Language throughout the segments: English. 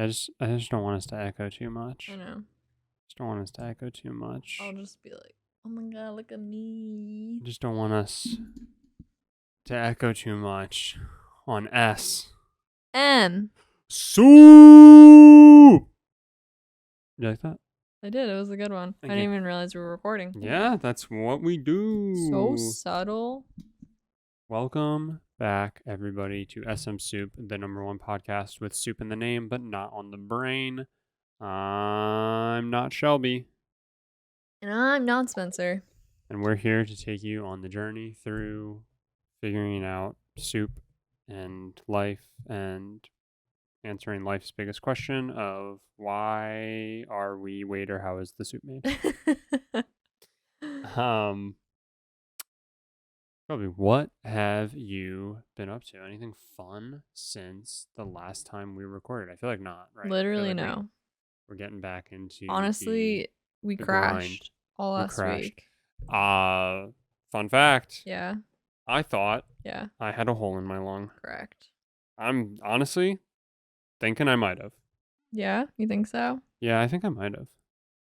I just don't want us to echo too much. I know. Just don't want us to echo too much. I'll just be like, oh my god, look at me. Just don't want us to echo too much on S. M. Soup! You like that? I did. It was a good one. Thank I didn't you. even realize we were recording. Yeah, that's what we do. So subtle. Welcome back, everybody, to SM Soup, the #1 podcast with soup in the name, but not on the brain. I'm not Shelby, And I'm not Spencer. and we're here to take you on the journey through figuring out soup and life and answering life's biggest question of why are we waiter, how is the soup made? Shelby, what have you been up to? Anything fun since the last time we recorded? I feel like not, right? Literally no. We're getting back into Honestly, we the crashed all We last crashed. week. Fun fact. Yeah. I thought Yeah. I had a hole in my lung. Correct. I'm honestly thinking I might have. Yeah? You think so? Yeah, I think I might have.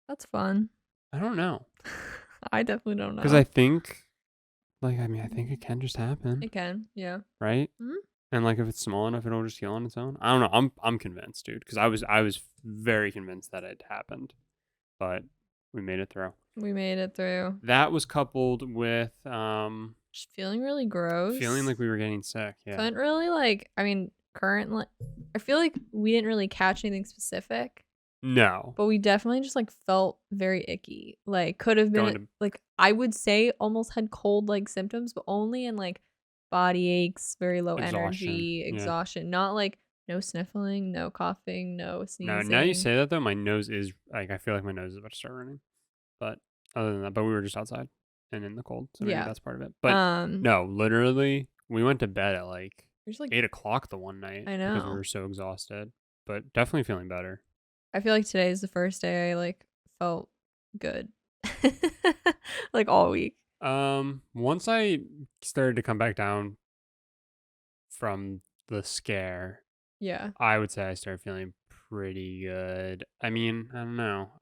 That's fun. I don't know. I definitely don't know. Because I think, I think it can just happen. It can. Yeah. Right? Mhm. And if it's small enough, it'll just heal on its own. I don't know. I'm convinced, dude. Because I was very convinced that it happened, but we made it through. We made it through. That was coupled with Just feeling really gross. feeling like we were getting sick. Yeah. Couldn't really currently. I feel like we didn't really catch anything specific. No. But we definitely just felt very icky. Could have been I would say almost had cold symptoms, but only in body aches, very low energy, exhaustion. Not no sniffling, no coughing, no sneezing. No, now you say that though, my nose is I feel like my nose is about to start running. But other than that, we were just outside and in the cold, so maybe that's part of it. But no, literally, we went to bed at it was 8:00 the one night. I know. Because we were so exhausted, but definitely feeling better. I feel like today is the first day I felt good. All week. Once I started to come back down from the scare, yeah, I would say I started feeling pretty good. I mean, I don't know.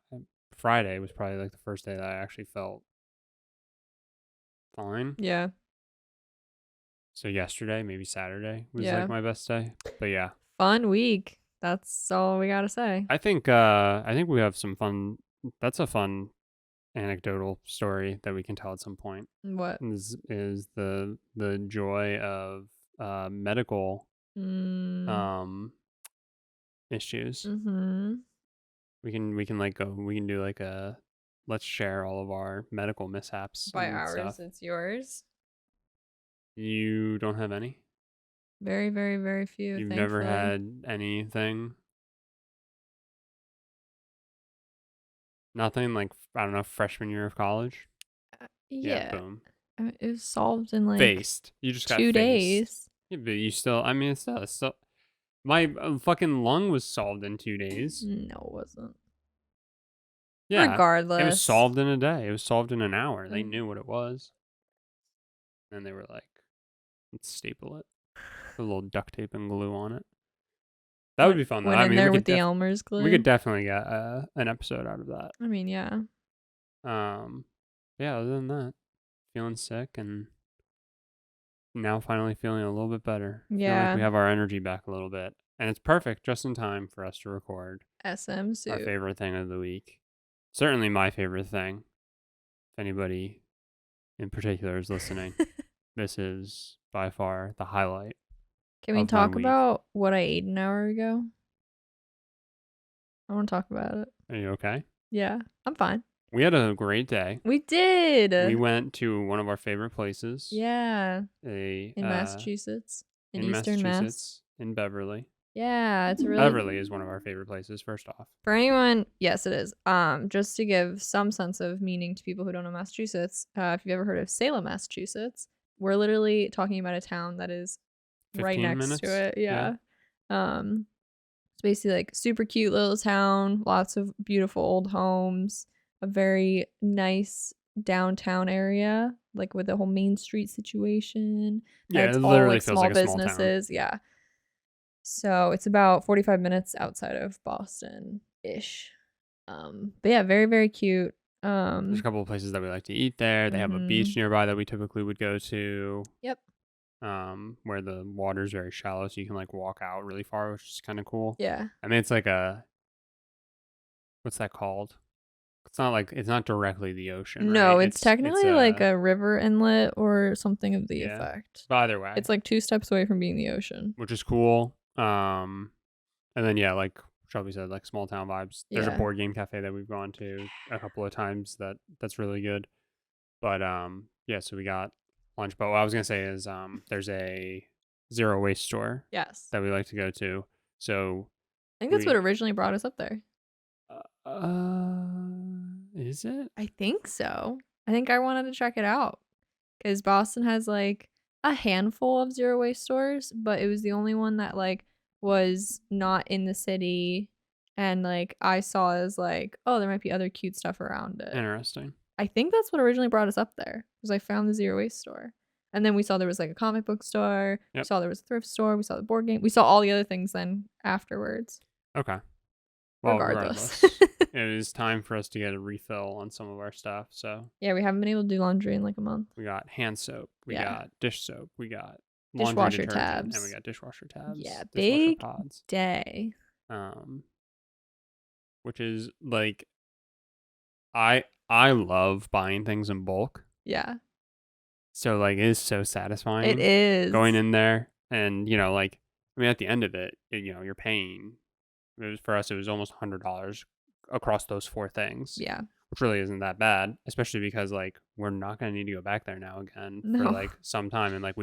Friday was probably the first day that I actually felt fine. Yeah. So yesterday, maybe Saturday was my best day. But yeah. Fun week. That's all we gotta say. I think we have some fun. That's a fun anecdotal story that we can tell at some point. What is the joy of medical issues. Mm-hmm. We can do a let's share all of our medical mishaps. By and ours, stuff. it's yours. You don't have any? Very, very, very few. You've thankfully. never had anything? Nothing I don't know, freshman year of college? Yeah. Boom. It was solved in faced. You just got 2 days. Yeah, but you still, I mean, it's still my fucking lung was solved in 2 days. No, it wasn't. Yeah. Regardless. It was solved in a day. It was solved in an hour. They knew what it was. And they were like, let's staple it. Put a little duct tape and glue on it. That would be fun though. Went in there with the Elmer's glue. We could definitely get an episode out of that. I mean, yeah. Yeah, other than that, feeling sick and now finally feeling a little bit better. Yeah. Feel like we have our energy back a little bit. And it's perfect just in time for us to record SM Soup. Our favorite thing of the week. Certainly my favorite thing. If anybody in particular is listening, this is by far the highlight. Can we talk about what I ate an hour ago? I want to talk about it. Are you okay? Yeah, I'm fine. We had a great day. We did. We went to one of our favorite places. Yeah. In Massachusetts. In Eastern Massachusetts. In Beverly. Yeah, it's really Beverly is one of our favorite places, first off. For anyone, yes, it is. Just to give some sense of meaning to people who don't know Massachusetts, if you've ever heard of Salem, Massachusetts, we're literally talking about a town that is right next to it. Yeah. It's basically super cute little town, lots of beautiful old homes, a very nice downtown area, with the whole Main Street situation. Yeah, it's it literally all feels small like a businesses. small town. Yeah. So it's about 45 minutes outside of Boston-ish. But yeah, very, very cute. There's a couple of places that we like to eat there. They have a beach nearby that we typically would go to. Yep. Where the water's very shallow, so you can like walk out really far, which is kind of cool. Yeah. I mean, it's like what's that called? It's not directly the ocean, No, right? it's technically like a river inlet or something of the effect. But either way, it's like 2 steps away from being the ocean, which is cool. And then yeah, like Shelby said, like small town vibes. There's a board game cafe that we've gone to a couple of times that's really good. But yeah, so we got lunch. But what I was gonna say is there's a zero waste store Yes. that we like to go to. So I think that's what originally brought us up there. Is it? I think so. I think I wanted to check it out because Boston has like a handful of zero waste stores, but it was the only one that like was not in the city, and like I saw as like, oh, there might be other cute stuff around it. Interesting. I think that's what originally brought us up there because I found the zero waste store. And then we saw there was like a comic book store. Yep. We saw there was a thrift store. We saw the board game. We saw all the other things then afterwards. Okay. Well, regardless, it was time for us to get a refill on some of our stuff. So yeah, we haven't been able to do laundry in like a month. We got hand soap. We got dish soap. We got dishwasher tabs. And we got dishwasher tabs. Yeah, big pods. Day. Which is like, I love buying things in bulk. Yeah. So like, it is so satisfying. It is going in there, and like, I mean, at the end of it, you're paying. For us, it was almost $100 across those 4 things. Yeah. Which really isn't that bad, especially because like we're not gonna need to go back there now again for like some time, and like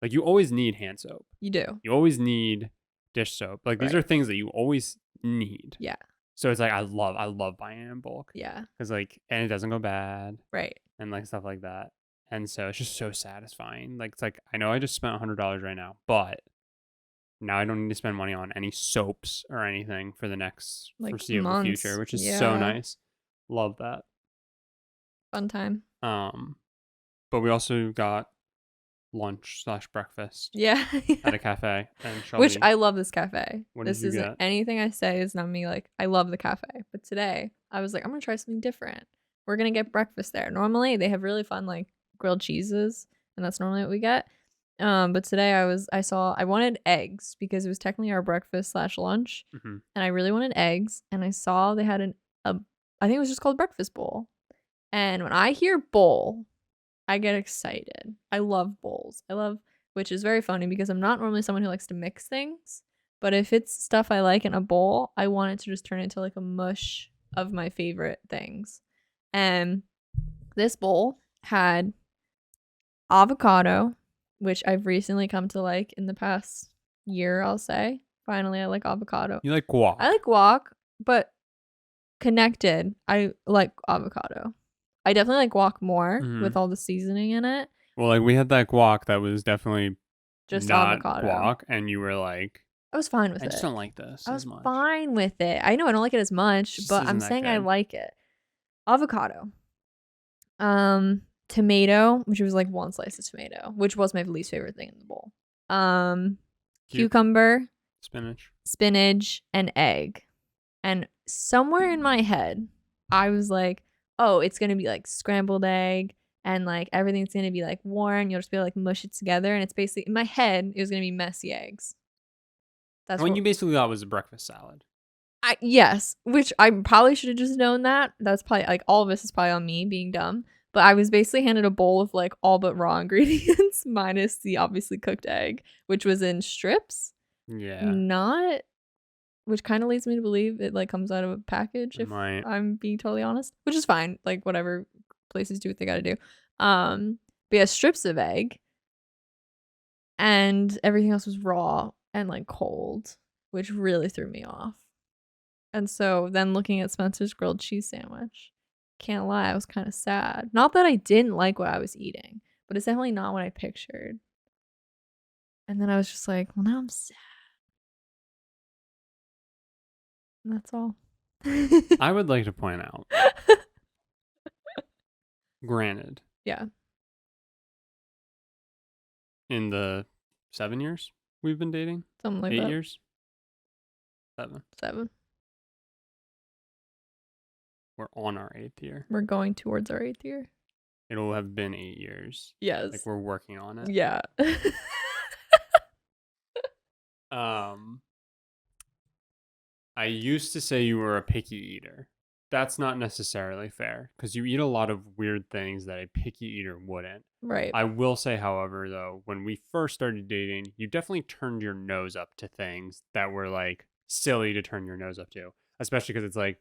you always need hand soap. You do. You always need dish soap. Like these are things that you always need. Yeah. So it's like I love buying it in bulk. Yeah. Because like, and it doesn't go bad. Right. And like stuff like that, and so it's just so satisfying. Like it's like, I know I just spent $100 right now, but now I don't need to spend money on any soaps or anything for the next foreseeable future, which is so nice. Love that. Fun time. But we also got lunch / breakfast. Yeah. At a cafe. And Shelby, which I love this cafe. This isn't anything I say is not me. Like, I love the cafe. But today I was like, I'm going to try something different. We're going to get breakfast there. Normally they have really fun like grilled cheeses, and that's normally what we get. But today I wanted eggs because it was technically our breakfast / lunch, and I really wanted eggs. And I saw they had I think it was just called breakfast bowl. And when I hear bowl, I get excited. I love bowls. Which is very funny because I'm not normally someone who likes to mix things, but if it's stuff I like in a bowl, I want it to just turn into like a mush of my favorite things. And this bowl had avocado, which I've recently come to like in the past year, I'll say. Finally, I like avocado. You like guac? I like guac, but connected, I like avocado. I definitely like guac more with all the seasoning in it. Well, like we had that guac that was definitely just not avocado guac, and you were like, I was fine with it. I just don't like this. I was fine with it. I know I don't like it as much, but I'm saying I like it. Avocado. Tomato, which was like 1 slice of tomato, which was my least favorite thing in the bowl. Cucumber, spinach, and egg. And somewhere in my head, I was like, oh, it's going to be like scrambled egg, and like everything's going to be like warm. You'll just be able to like mush it together. And it's basically, in my head, it was going to be messy eggs. That's what you basically thought was a breakfast salad. Yes, which I probably should have just known that. That's probably like all of this is probably on me being dumb. But I was basically handed a bowl of like all but raw ingredients minus the obviously cooked egg, which was in strips. Yeah. Which kind of leads me to believe it like comes out of a package, if I'm being totally honest, which is fine. Like whatever places do what they got to do. But yeah, strips of egg, and everything else was raw and like cold, which really threw me off. And so then looking at Spencer's grilled cheese sandwich, can't lie, I was kind of sad. Not that I didn't like what I was eating, but it's definitely not what I pictured. And then I was just like, well, now I'm sad. And that's all. I would like to point out, granted. Yeah. In the 7 years we've been dating? Something like 8 that. years? 7. 7. We're on our 8th year. We're going towards our 8th year. It'll have been 8 years. Yes. Like, we're working on it. Yeah. I used to say you were a picky eater. That's not necessarily fair because you eat a lot of weird things that a picky eater wouldn't. Right. I will say, however, though, when we first started dating, you definitely turned your nose up to things that were like silly to turn your nose up to, especially because it's like,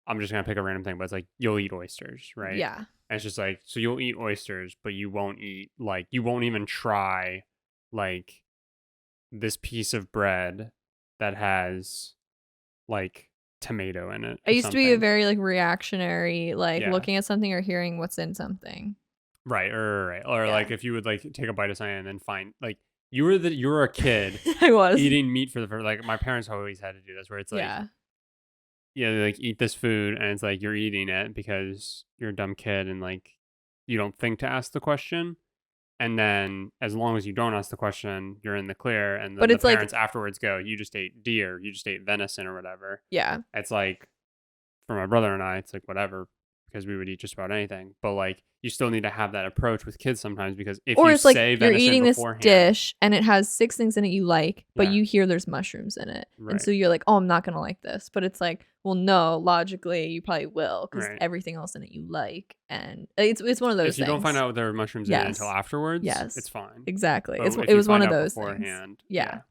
I'm just going to pick a random thing, but it's like, you'll eat oysters, right? Yeah. And it's just like, so you'll eat oysters, but you won't eat, like, you won't even try, like, this piece of bread that has, like, tomato in it. I used to be a very, like, reactionary, like, Yeah. looking at something or hearing what's in something. Right. Or Yeah. like, if you would, like, take a bite of something and then find, like, you were a kid I was. eating meat for the first, like, my parents always had to do this, where it's like, Yeah. they, like, eat this food, and it's like, you're eating it because you're a dumb kid and, like, you don't think to ask the question. And then as long as you don't ask the question, you're in the clear. And then But the it's like- parents afterwards go, you just ate deer, you just ate venison or whatever. Yeah. It's like, for my brother and I, it's like, whatever, because we would eat just about anything. But, like, you still need to have that approach with kids sometimes, because if Or you it's like say you're venison eating this beforehand, dish and it has 6 things in it you like, but Yeah. you hear there's mushrooms in it. Right. And so you're like, oh, I'm not going to like this. But it's like, well, no, logically you probably will, because Right. everything else in it you like. And it's one of those if you things. don't find out there are mushrooms in it Yes. until afterwards, Yes. it's fine. Exactly. But if It you was one find of out those things. beforehand, Yeah.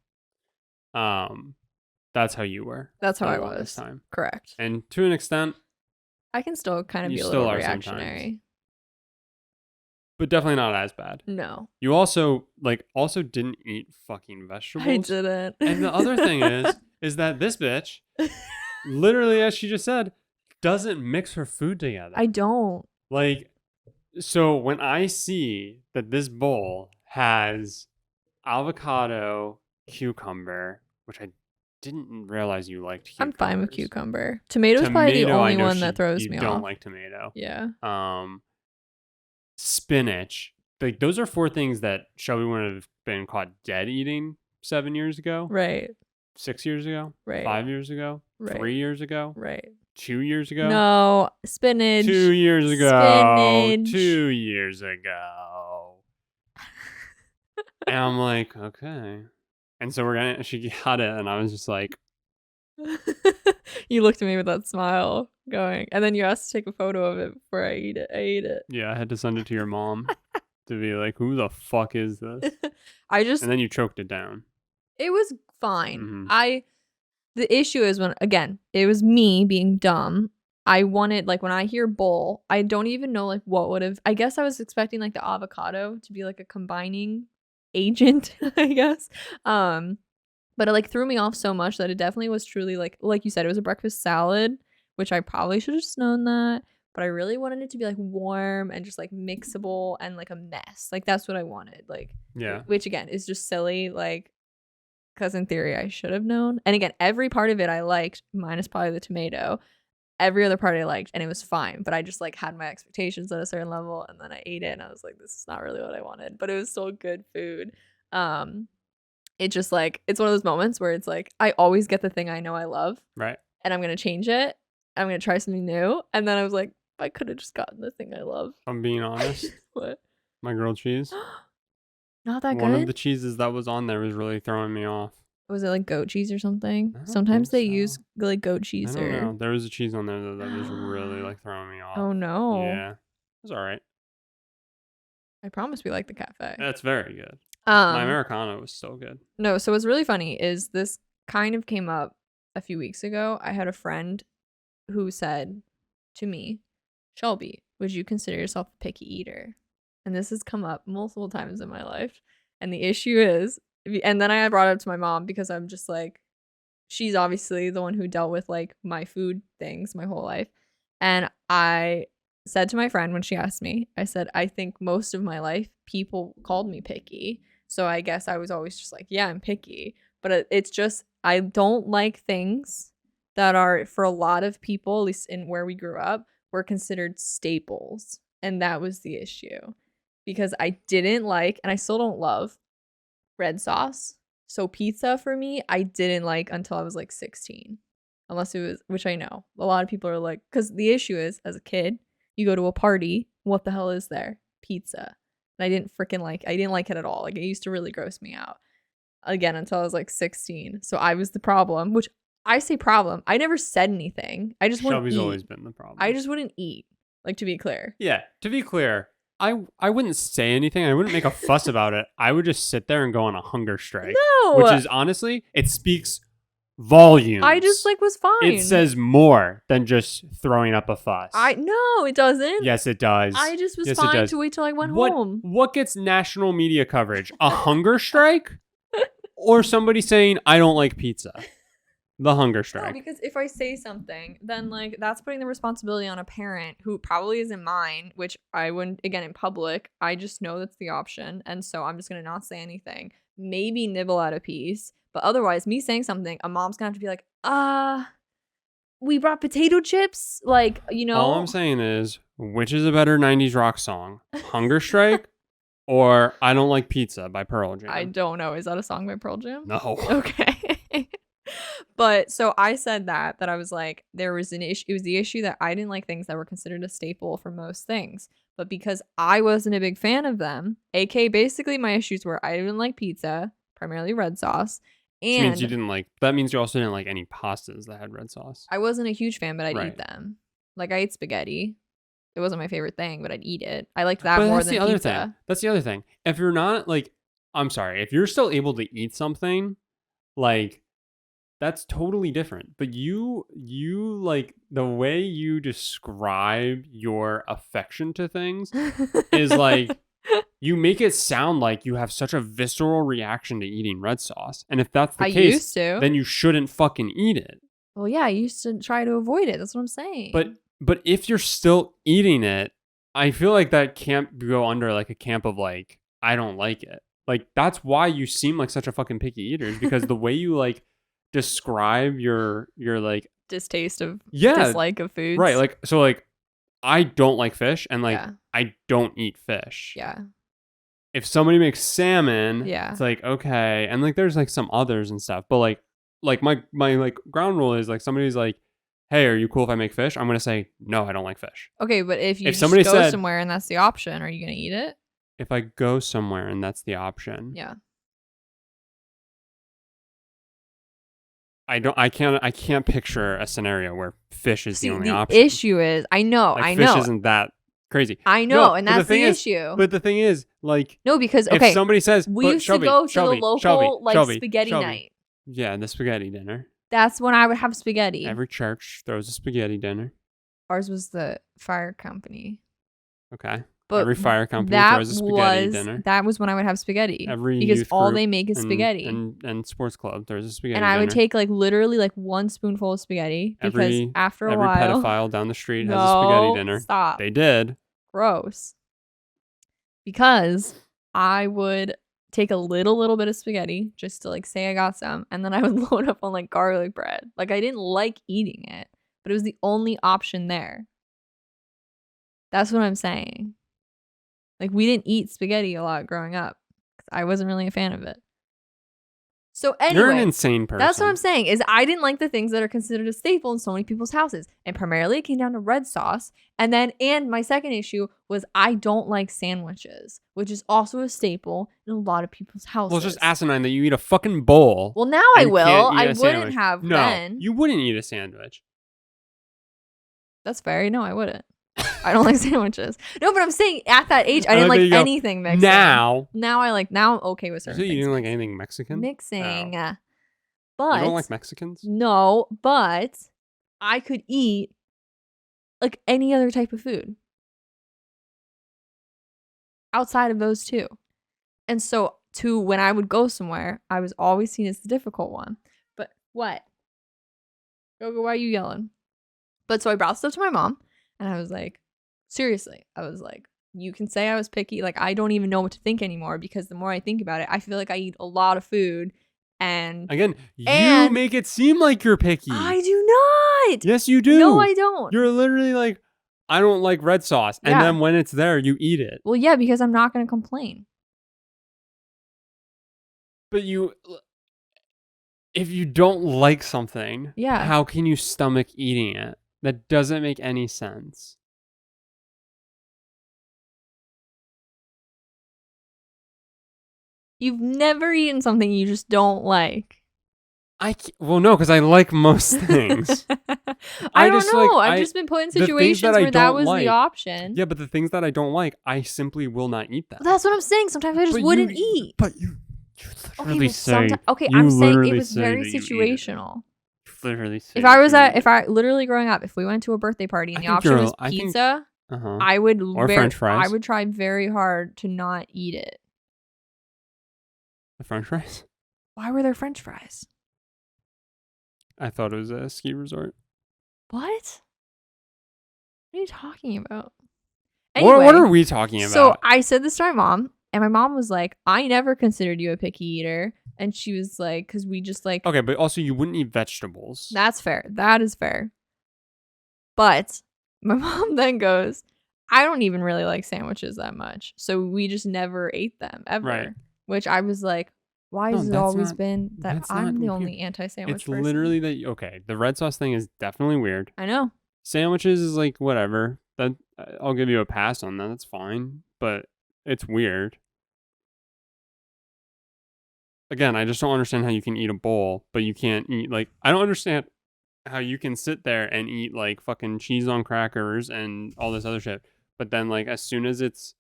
That's how you were. That's how for I the longest was. time. Correct. And to an extent, I can still kind of You be a still little are sometimes. reactionary. but definitely not as bad. No. You also didn't eat fucking vegetables. I didn't. And the other thing is that this bitch, literally, as she just said, doesn't mix her food together. I don't. Like, so when I see that this bowl has avocado, cucumber, which I didn't realize you liked I'm fine with cucumbers. cucumber. Tomato's probably the Tomato, I only know one that throws you me don't off. like tomato. Yeah. Spinach. Like, those are 4 things that Shelby wouldn't have been caught dead eating 7 years ago. Right. 6 years ago. Right. 5 years ago. Right. 3 years ago. Right. 2 years ago. No. Spinach. 2 years ago. Spinach. 2 years ago. And I'm like, okay. And so she got it, and I was just like, You looked at me with that smile going, and then you asked to take a photo of it before I ate it. I ate it. yeah, I had to send it to your mom to be like, who the fuck is this? And then you choked it down. It was fine. Mhm. The issue is when, again, it was me being dumb. I wanted, like, when I hear bowl, I don't even know, like, what would have, I guess I was expecting, like, the avocado to be, like, a combining agent, I guess. But it, like, threw me off so much that it definitely was truly, like you said, it was a breakfast salad, which I probably should have just known that. But I really wanted it to be, like, warm and just, like, mixable and, like, a mess. Like, that's what I wanted. Like, Yeah. which, again, is just silly. Like, because in theory, I should have known. And again, every part of it I liked, minus probably the tomato. Every other part I liked, and it was fine. But I just, like, had my expectations at a certain level, and then I ate it, and I was like, this is not really what I wanted. But it was still good food. It just, like, it's one of those moments where it's like, I always get the thing I know I love. Right. And I'm going to change it. I'm going to try something new. And then I was like, I could have just gotten the thing I love. If I'm being honest. What? My grilled cheese. Not that One good? of the cheeses that was on there was really throwing me off. Was it like goat cheese or something? I don't Sometimes think they so. use like goat cheese I don't or. know. There was a cheese on there that was really, like, throwing me off. Oh no. Yeah. It was all right. I promise we like the cafe. That's very good. My Americano was so good. No, so what's really funny is this kind of came up a few weeks ago. I had a friend who said to me, Shelby, would you consider yourself a picky eater? And this has come up multiple times in my life. And the issue is, and then I brought it up to my mom because I'm just like, she's obviously the one who dealt with, like, my food things my whole life. And I said to my friend when she asked me, I said, I think most of my life people called me picky. So I guess I was always just like, yeah, I'm picky. But it's just, I don't like things that are, for a lot of people, at least in where we grew up, were considered staples. And that was the issue. Because I didn't like, and I still don't love, red sauce. So pizza for me, I didn't like until I was like 16. Unless it was, which I know. A lot of people are like, because the issue is, as a kid, you go to a party, what the hell is there? Pizza. And I didn't like it at all. Like, it used to really gross me out. Again, until I was like 16. So I was the problem, which I say problem. I never said anything. I just wouldn't Shelby's eat. always been the problem. I just wouldn't eat. Like, to be clear. Yeah, to be clear, I wouldn't say anything. I wouldn't make a fuss about it. I would just sit there and go on a hunger strike. No! Which is, honestly, it speaks volumes. I just, like, was fine. It says more than just throwing up a fuss. No, it doesn't. Yes, it does. I just was fine to wait till I went home. What gets national media coverage? A hunger strike? Or somebody saying, I don't like pizza? The hunger strike. No, because if I say something, then like that's putting the responsibility on a parent who probably isn't mine, which I wouldn't, again, in public. I just know that's the option. And so I'm just going to not say anything. Maybe nibble at a piece. But otherwise, me saying something, a mom's going to have to be like, we brought potato chips. Like, you know. All I'm saying is, which is a better 90s rock song? Hunger Strike or I Don't Like Pizza by Pearl Jam? I don't know. Is that a song by Pearl Jam? No. Okay. But so I said that I was like, there was an issue. It was the issue that I didn't like things that were considered a staple for most things. But because I wasn't a big fan of them, aka basically my issues were I didn't like pizza, primarily red sauce. And means you didn't like, that means you also didn't like any pastas that had red sauce. I wasn't a huge fan, but I'd Right. eat them. Like, I ate spaghetti. It wasn't my favorite thing, but I'd eat it. I liked that But more that's than the other pizza. thing. That's the other thing. If you're not like, I'm sorry, if you're still able to eat something, like, that's totally different. But you like the way you describe your affection to things is like, you make it sound like you have such a visceral reaction to eating red sauce. And if that's the I case, used to. then you shouldn't fucking eat it. Well, yeah, I used to try to avoid it. That's what I'm saying. But if you're still eating it, I feel like that can't go under like a camp of like, I don't like it. Like, that's why you seem like such a fucking picky eater, is because the way you like describe your like distaste of Yeah, dislike of foods. right, like, so like I don't like fish and like Yeah. I don't eat fish. Yeah. If somebody makes salmon, Yeah. it's like, okay, and like there's like some others and stuff, but like my like ground rule is like, somebody's like, hey, are you cool if I make fish? I'm gonna say no, I don't like fish. Okay, but if you If just somebody go said- somewhere and that's the option, are you gonna eat it? If I go somewhere and that's the option, Yeah. I can't picture a scenario where fish is See, the only the option. issue is, I know, Like, I fish know, isn't that crazy. I know, No, and but that's the thing is- issue. But the thing is, like, No, because if okay, somebody says, we but used Shelby, to go to Shelby, the local Shelby, spaghetti Shelby. night. Yeah, the spaghetti dinner. That's when I would have spaghetti. Every church throws a spaghetti dinner. Ours was the fire company. Okay. But Every fire company that throws a spaghetti was dinner. that was when I would have spaghetti. Every because youth all group they make is spaghetti. and sports club throws a spaghetti And I would dinner. take like literally like one spoonful of spaghetti because Every- after a Every while, pedophile down the street no, has a spaghetti dinner. Stop. They did. Gross. Because I would take a little bit of spaghetti just to like say I got some, and then I would load up on like garlic bread. Like, I didn't like eating it, but it was the only option there. That's what I'm saying. Like, we didn't eat spaghetti a lot growing up. I wasn't really a fan of it. So anyway, You're an insane person. that's what I'm saying, is I didn't like the things that are considered a staple in so many people's houses. And primarily it came down to red sauce. And my second issue was I don't like sandwiches, which is also a staple in a lot of people's houses. Well, it's just asinine that you eat a fucking bowl. Well, now I and will. can't eat I a wouldn't sandwich. have No, then. you wouldn't eat a sandwich. That's fair. No, I wouldn't. I don't like sandwiches. No, but I'm saying at that age, I I didn't like that like you go, anything mixing. Now Now I'm okay with so certain you things. didn't like anything Mexican? Mixing. Oh. But You don't like Mexicans? no, but I could eat like any other type of food outside of those two. And so when I would go somewhere, I was always seen as the difficult one. But what? Go, why are you yelling? But so I brought stuff to my mom and I was like, seriously, I was like, you can say I was picky. Like, I don't even know what to think anymore, because the more I think about it, I feel like I eat a lot of food. And Again, you And- make it seem like you're picky. I do not. Yes, you do. No, I don't. You're literally like, I don't like red sauce. And Yeah. then when it's there, you eat it. Well, yeah, because I'm not going to complain. But if you don't like something, Yeah. how can you stomach eating it? That doesn't make any sense. You've never eaten something you just don't like. Well, no, because I like most things. I don't know. I've just been put in situations where that was the option. Yeah, but the things that I don't like, I simply will not eat them. Well, that's what I'm saying. Sometimes I just wouldn't eat. But you literally say. Okay, I'm saying it was very situational. Literally say. If I literally growing up, if we went to a birthday party and the option was pizza, I would French fries. I would try very hard to not eat it. The French fries? Why were there French fries? I thought it was a ski resort. What? What are you talking about? Anyway, what are we talking about? So I said this to my mom, and my mom was like, I never considered you a picky eater. And she was like, because we just like... Okay, but also you wouldn't eat vegetables. That's fair. That is fair. But my mom then goes, I don't even really like sandwiches that much. So we just never ate them, ever. Right. Which I was like, why has it always been that I'm the only anti-sandwich person? It's literally that, okay, the red sauce thing is definitely weird. I know. Sandwiches is like, whatever. That I'll give you a pass on that. That's fine. But it's weird. Again, I just don't understand how you can eat a bowl, but you can't eat, like, I don't understand how you can sit there and eat, like, fucking cheese on crackers and all this other shit. But then, like, as soon as it's,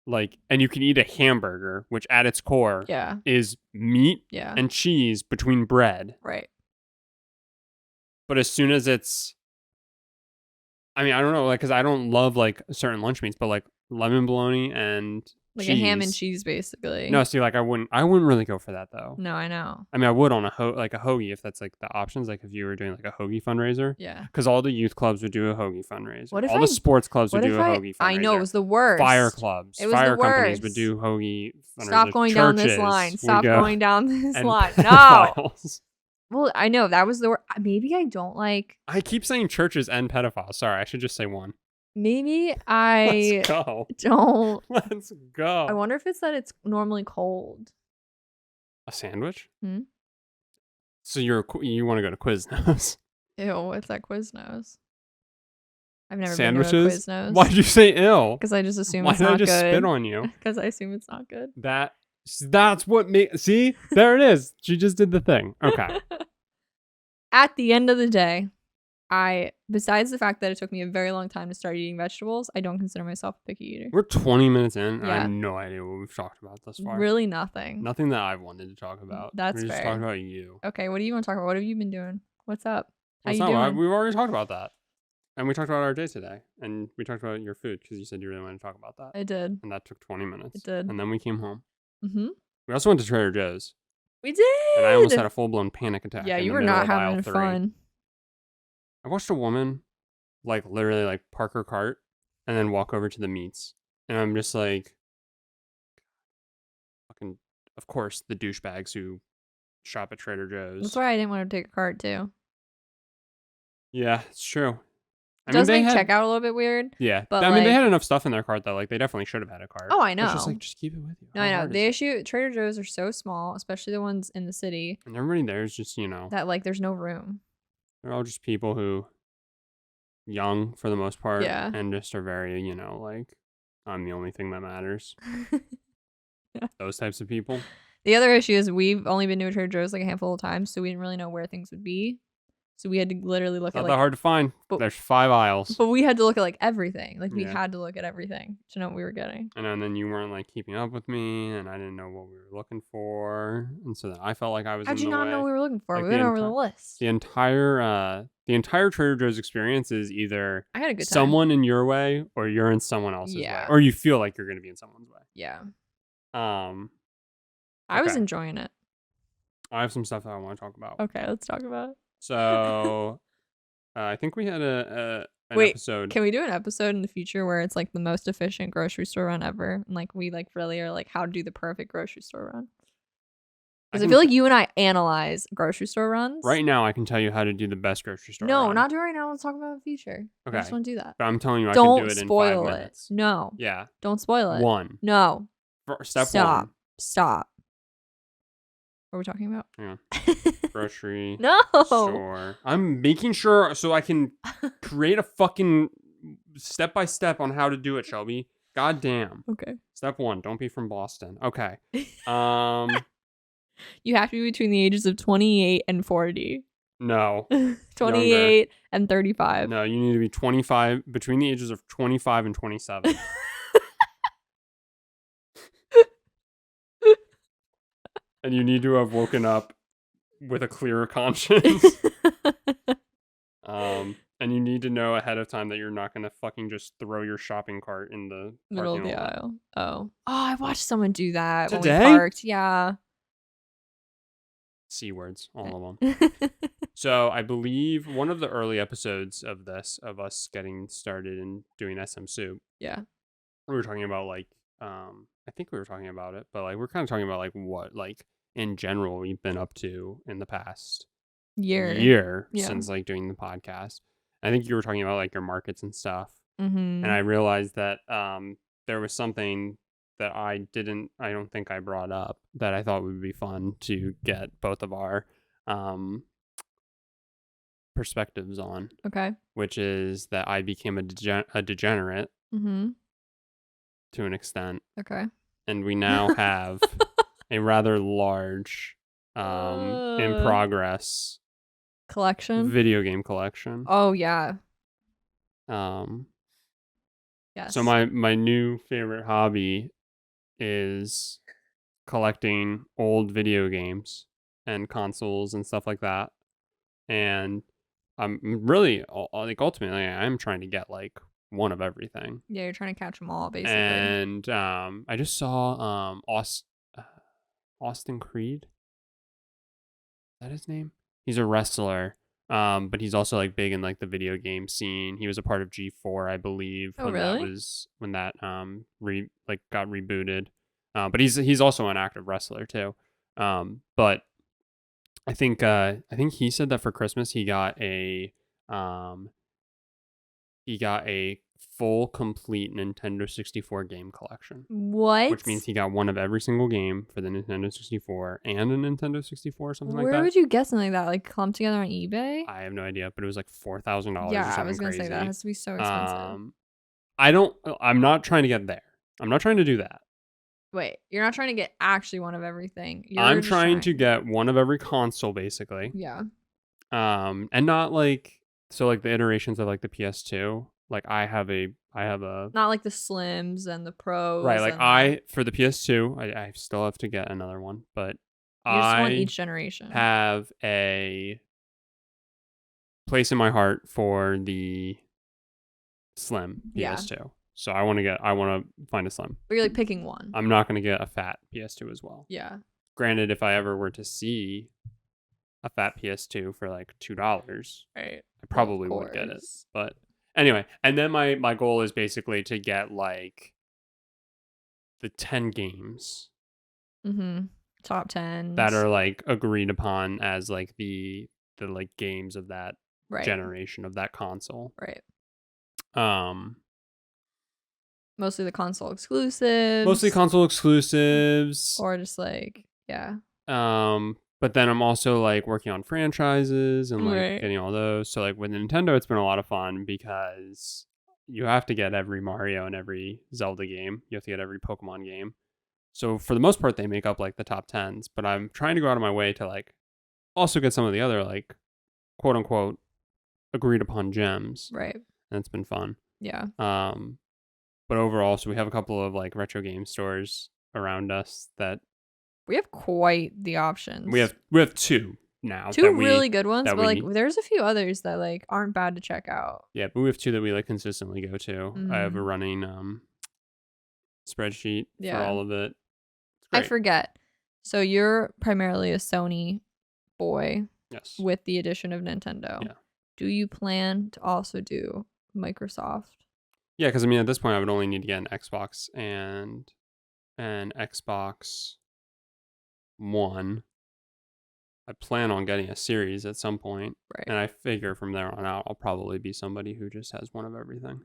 like, and you can eat a hamburger, which at its core is meat and cheese between bread. Right. But as soon as it's, I mean, I don't know, like, because I don't love, like, certain lunch meats, but, like, lemon bologna and like cheese. A ham and cheese, basically. No, see, like, I wouldn't really go for that, though. No, I know. I mean, I would on a hoagie if that's, like, the options, like, if you were doing, like, a hoagie fundraiser. Yeah. Because all the youth clubs would do a hoagie fundraiser. All the sports clubs would do a hoagie fundraiser. I know, it was the worst. Fire clubs. It was fire the worst. companies would do hoagie fundraisers. Stop going down this line. Stop going down this line. No. Pedophiles. Well, I know, that was the word. Maybe I don't like... I keep saying churches and pedophiles. Sorry, I should just say one. Maybe I don't. Let's go. I wonder if it's that it's normally cold. A sandwich? Hmm? So you want to go to Quiznos? Ew, what's that Quiznos? I've never Sandwiches? been to a Quiznos. Why'd you say ill? Because I just assume it's not good. Why did I just spit on you? Because I assume it's not good. That's what see? There it is. She just did the thing. Okay. At the end of the day, besides the fact that it took me a very long time to start eating vegetables, I don't consider myself a picky eater. We're 20 minutes in. Yeah. I have no idea what we've talked about thus far. Really nothing. Nothing that I've wanted to talk about. That's We're fair. just talking about you. Okay, what do you want to talk about? What have you been doing? What's up? How you doing? We've already talked about that. And we talked about our day today. And we talked about your food because you said you really wanted to talk about that. I did. And that took 20 minutes. It did. And then we came home. Mm-hmm. We also went to Trader Joe's. We did! And I almost had a full-blown panic attack. Yeah, you were not having fun. I watched a woman, like, literally, like, park her cart and then walk over to the meats. And I'm just like, fucking, of course, the douchebags who shop at Trader Joe's. That's why I didn't want to take a cart, too. Yeah, it's true. It does make checkout a little bit weird. Yeah. But I mean, they had enough stuff in their cart, though. Like, they definitely should have had a cart. Oh, I know. It's just like, just keep it with you. No, I know. The issue, Trader Joe's are so small, especially the ones in the city. And everybody there is just, that, like, there's no room. They're all just people who, young for the most part. Yeah. And just are very, like, I'm the only thing that matters. Yeah. Those types of people. The other issue is we've only been to a Trader Joe's like a handful of times, so we didn't really know where things would be. So we had to literally look at not that hard to find. There's 5 aisles. But we had to look at like everything. Like we had to look at everything to know what we were getting. And then you weren't like keeping up with me, and I didn't know what we were looking for, and so then I felt like I was. How'd you not know what we were looking for? Like we went over the list. The entire Trader Joe's experience is either I had a good time. Someone in your way, or you're in someone else's way, or you feel like you're going to be in someone's way. Yeah. I was enjoying it. I have some stuff that I want to talk about. Okay, let's talk about it. So, I think we had an episode. Can we do an episode in the future where it's like the most efficient grocery store run ever? And like we like really are like how to do the perfect grocery store run? Because I feel like you and I analyze grocery store runs. Right now, I can tell you how to do the best grocery store run. No, not do it right now. Let's talk about it in the future. Okay. I just want to do that. But I'm telling you, I can do it in 5 minutes. Don't spoil it. No. Yeah. Don't spoil it. 1. No. Step 1. Stop. are we talking about? Hang on. Grocery No. store. I'm making sure so I can create a fucking step-by-step on how to do it, Shelby. God damn. Okay. Step 1, don't be from Boston. Okay. You have to be between the ages of 28 and 40. No. 28 Younger. and 35. No, you need to be 25, between the ages of 25 and 27. And you need to have woken up with a clearer conscience. And you need to know ahead of time that you're not going to fucking just throw your shopping cart in the Middle of parking the lot. aisle. Oh, I watched someone do that Today? when we parked. Yeah. C words, all of them. So I believe one of the early episodes of this, of us getting started and doing SM Soup, Yeah. we were talking about like, I think we were talking about it, but like we're kind of talking about like what, like in general, we've been up to in the past year Yeah. since like doing the podcast. I think you were talking about like your markets and stuff. Mm-hmm. And I realized that there was something that I don't think I brought up that I thought would be fun to get both of our perspectives on. Okay. Which is that I became a degenerate Mm-hmm. to an extent. Okay. And we now have a rather large in progress collection. video game collection. Oh yeah. Yes. So my new favorite hobby is collecting old video games and consoles and stuff like that. And I'm really like ultimately I'm trying to get like one of everything. Yeah, you're trying to catch them all basically. And I just saw Austin Creed. Is that his name? He's a wrestler. But he's also like big in like the video game scene. He was a part of G4, I believe, Oh, when really? that got rebooted. But he's also an active wrestler too. But I think he said that for Christmas he got a full complete Nintendo 64 game collection. What? Which means he got one of every single game for the Nintendo 64 and a Nintendo 64 or something like that. Where would you get something like that? Like clumped together on eBay? I have no idea, but it was like $4,000 Yeah, or something I was gonna crazy. say that has to be so expensive. I'm not trying to get there. I'm not trying to do that. Wait, you're not trying to get actually one of everything. I'm trying to get one of every console, basically. Yeah. And not like so like the iterations of like the PS2. Like I have a not like the Slims and the Pros. Right, like for the PS2, I still have to get another one, but you just want each generation. Have a place in my heart for the Slim PS2. Yeah. So I want to find a Slim. But you're like picking one. I'm not going to get a fat PS2 as well. Yeah. Granted, if I ever were to see a fat PS2 for like $2, right, I probably would get it. But anyway, and then my goal is basically to get like the 10 games. Mm-hmm. Top 10 that are like agreed upon as like the like games of that generation of that console. Right. Mostly the console exclusives. Or just like, yeah. But then I'm also like working on franchises and like getting all those. So like with Nintendo, it's been a lot of fun because you have to get every Mario and every Zelda game. You have to get every Pokemon game. So for the most part, they make up like the top 10s, but I'm trying to go out of my way to like also get some of the other like quote unquote agreed upon gems. Right. And it's been fun. Yeah. But overall, so we have a couple of like retro game stores around us that we have quite the options. We have two now. Two really good ones, but like there's a few others that like aren't bad to check out. Yeah, but we have two that we like consistently go to. Mm-hmm. I have a running spreadsheet for all of it. I forget. So you're primarily a Sony boy. Yes. With the addition of Nintendo. Yeah. Do you plan to also do Microsoft? Yeah, because I mean at this point I would only need to get an Xbox and an Xbox One. I plan on getting a Series at some point. Right. And I figure from there on out I'll probably be somebody who just has one of everything.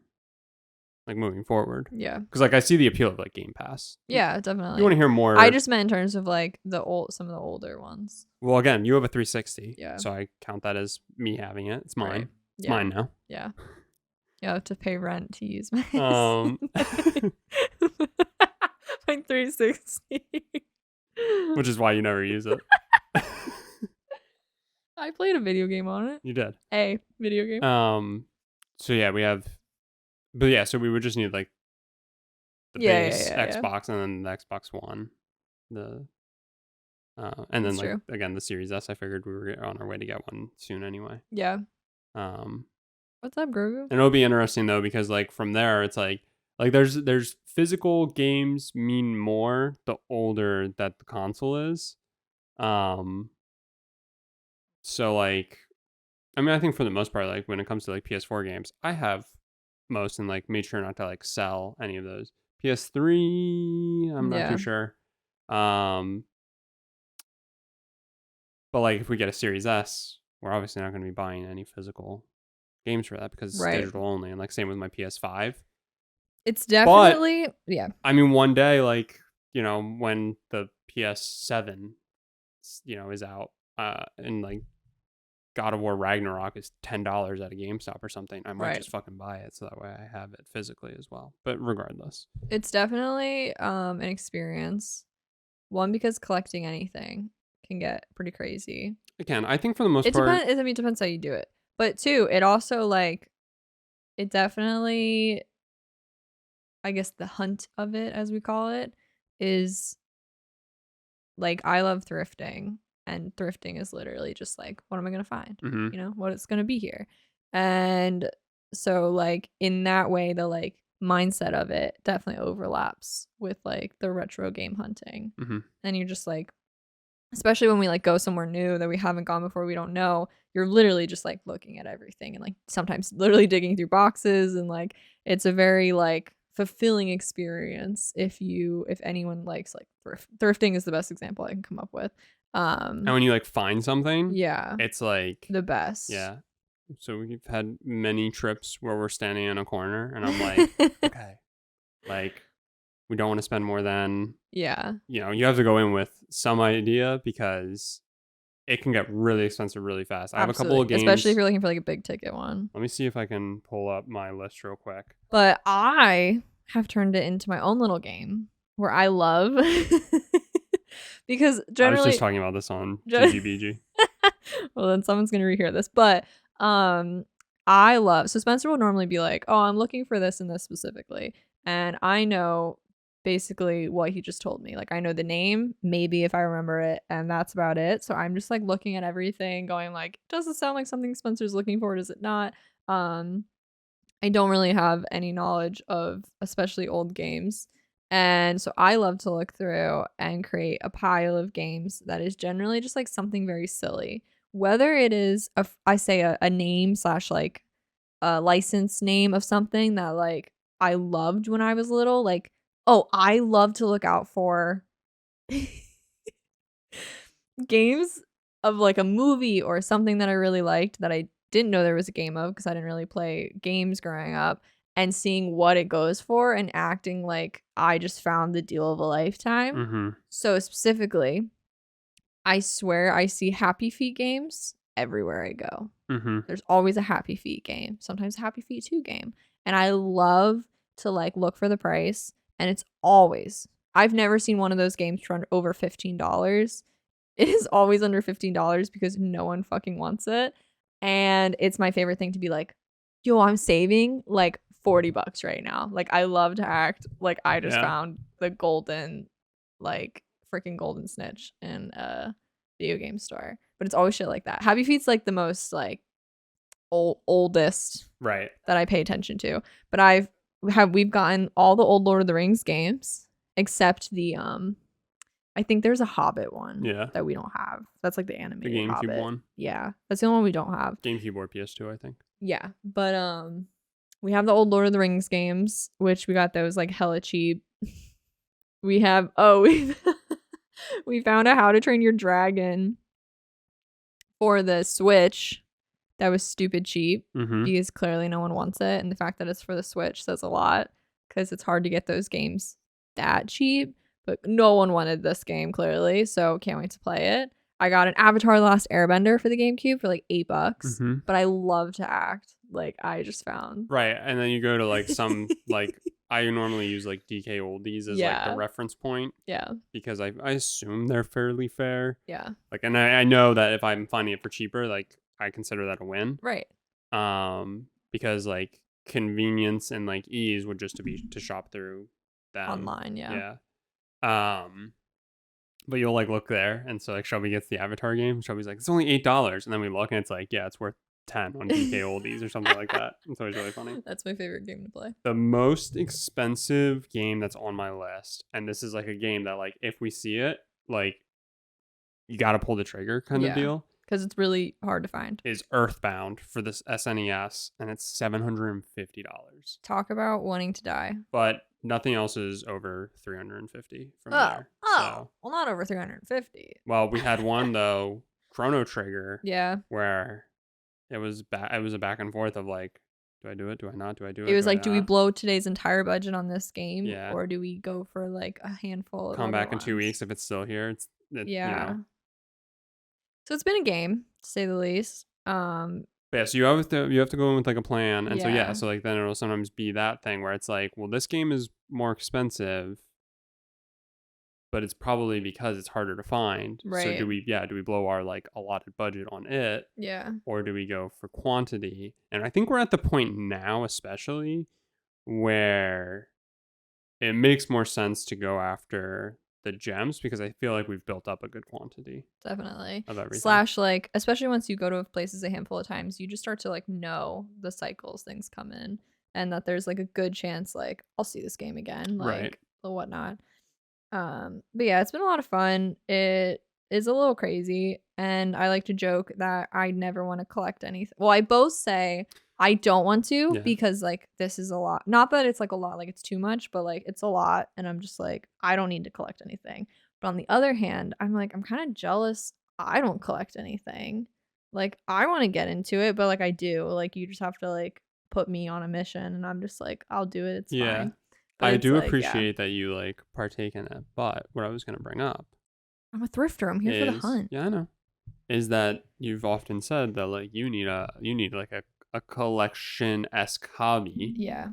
like moving forward. Yeah. Because like I see the appeal of like Game Pass. Yeah, definitely. You want to hear more? I just meant in terms of like some of the older ones. Well, again, you have a 360. Yeah. So I count that as me having it. It's mine. Right. It's mine now. Yeah. You have to pay rent to use my my 360. Which is why you never use it. I played a video game on it. You did. A video game. So yeah, we have, but yeah, so we would just need like the base Xbox and then the Xbox One, and then like again the Series S. I figured we were on our way to get one soon anyway. Yeah. What's up, Grogu? And it'll be interesting though because like from there it's like there's physical games mean more the older that the console is. So like, I mean, I think for the most part, like when it comes to like PS4 games, I have most and like made sure not to like sell any of those. PS3, I'm not too sure. But like if we get a Series S, we're obviously not going to be buying any physical games for that because it's digital only. And like same with my PS5. It's definitely, I mean, one day, like, you know, when the PS7, you know, is out and like God of War Ragnarok is $10 at a GameStop or something, I might just fucking buy it so that way I have it physically as well. But regardless, it's definitely an experience. One, because collecting anything can get pretty crazy. It can. I think for the most part, I mean, it depends how you do it. But two, it also like, it definitely, I guess the hunt of it, as we call it, is like, I love thrifting. And thrifting is literally just like, what am I going to find? Mm-hmm. You know, what it's going to be here. And so like in that way, the like mindset of it definitely overlaps with like the retro game hunting. Mm-hmm. And you're just like, especially when we like go somewhere new that we haven't gone before, we don't know, you're literally just like looking at everything and like sometimes literally digging through boxes. And like, it's a very like fulfilling experience if anyone likes like thrifting is the best example I can come up with. And when you like find something, it's like the best. Yeah. So we've had many trips where we're standing in a corner and I'm like, okay, like we don't want to spend more than, you know, you have to go in with some idea because it can get really expensive really fast. I have a couple of games. Especially if you're looking for like a big ticket one. Let me see if I can pull up my list real quick. But I have turned it into my own little game where I love because generally I was just talking about this on GGBG. Well, then someone's gonna rehear this, but I love, so Spencer will normally be like, oh, I'm looking for this and this specifically, and I know basically what he just told me. Like, I know the name, maybe if I remember it, and that's about it. So I'm just like looking at everything going like, does it sound like something Spencer's looking for? Does it not? I don't really have any knowledge of especially old games. And so I love to look through and create a pile of games that is generally just like something very silly. Whether it is, a name / like a license name of something that like I loved when I was little. Like, oh, I love to look out for games of like a movie or something that I really liked that I didn't know there was a game of because I didn't really play games growing up, and seeing what it goes for and acting like I just found the deal of a lifetime. Mm-hmm. So specifically, I swear I see Happy Feet games everywhere I go. Mm-hmm. There's always a Happy Feet game, sometimes a Happy Feet 2 game. And I love to like look for the price, and it's always, I've never seen one of those games run over $15. It is always under $15 because no one fucking wants it. And it's my favorite thing to be like, yo, I'm saving like $40 right now. Like, I love to act like I just found the golden, like freaking golden snitch in a video game store. But it's always shit like that. Happy Feet's like the most like oldest right that I pay attention to. But we've gotten all the old Lord of the Rings games except the I think there's a Hobbit one that we don't have. That's like the animated GameCube Hobbit one. Yeah, that's the only one we don't have. GameCube or PS2, I think. Yeah, but we have the old Lord of the Rings games, which we got those like hella cheap. We have we found a How to Train Your Dragon for the Switch that was stupid cheap because clearly no one wants it, and the fact that it's for the Switch says a lot. because it's hard to get those games that cheap. But no one wanted this game, clearly, so can't wait to play it. I got an Avatar: The Last Airbender for the GameCube for like $8, but I love to act. Like, I just found. Right, and then you go to like some like I normally use like DK Oldies as like the reference point. Yeah. Because I assume they're fairly fair. Yeah. Like, and I know that if I'm finding it for cheaper, like I consider that a win. Right. Because like convenience and like ease would just to shop through them online. Yeah. Yeah. But you'll like look there, and so like Shelby gets the Avatar game. Shelby's like, it's only $8, and then we look, and it's like, yeah, it's worth 10 on DK Oldies or something like that. It's always really funny. That's my favorite game to play. The most expensive game that's on my list, and this is like a game that like if we see it, like you got to pull the trigger kind of deal. Because it's really hard to find. Is Earthbound for this SNES, and it's $750. Talk about wanting to die. But nothing else is over $350 from there. So. Well, not over $350. Well, we had one though, Chrono Trigger. Yeah. Where it was a back and forth of like, do I do it? Do I not? Do I do it? It was like, do we blow today's entire budget on this game? Yeah. Or do we go for like a handful of come back ones? in 2 weeks if it's still here? Yeah. You know. So it's been a game, to say the least. Yeah, so you have to go in with like a plan, and so like then it'll sometimes be that thing where it's like, well, this game is more expensive, but it's probably because it's harder to find. Right. So do we blow our like allotted budget on it? Yeah. Or do we go for quantity? And I think we're at the point now, especially, where it makes more sense to go after the gems, because I feel like we've built up a good quantity. Definitely. Of everything. Slash, like, especially once you go to places a handful of times, you just start to like know the cycles things come in, and that there's like a good chance like I'll see this game again, like or whatnot. But yeah, it's been a lot of fun. It is a little crazy, and I like to joke that I never want to collect anything. Well, I both say I don't want to because like this is a lot. Not that it's like a lot, like it's too much, but like it's a lot, and I'm just like, I don't need to collect anything. But on the other hand, I'm like, I'm kind of jealous I don't collect anything. Like, I want to get into it, but like I do. Like, you just have to like put me on a mission, and I'm just like, I'll do it. It's fine. But I do appreciate that you like partake in it. But what I was gonna bring up, I'm a thrifter. I'm here for the hunt. Yeah, I know. Is that you've often said that like you need like a collection-esque hobby. Yeah.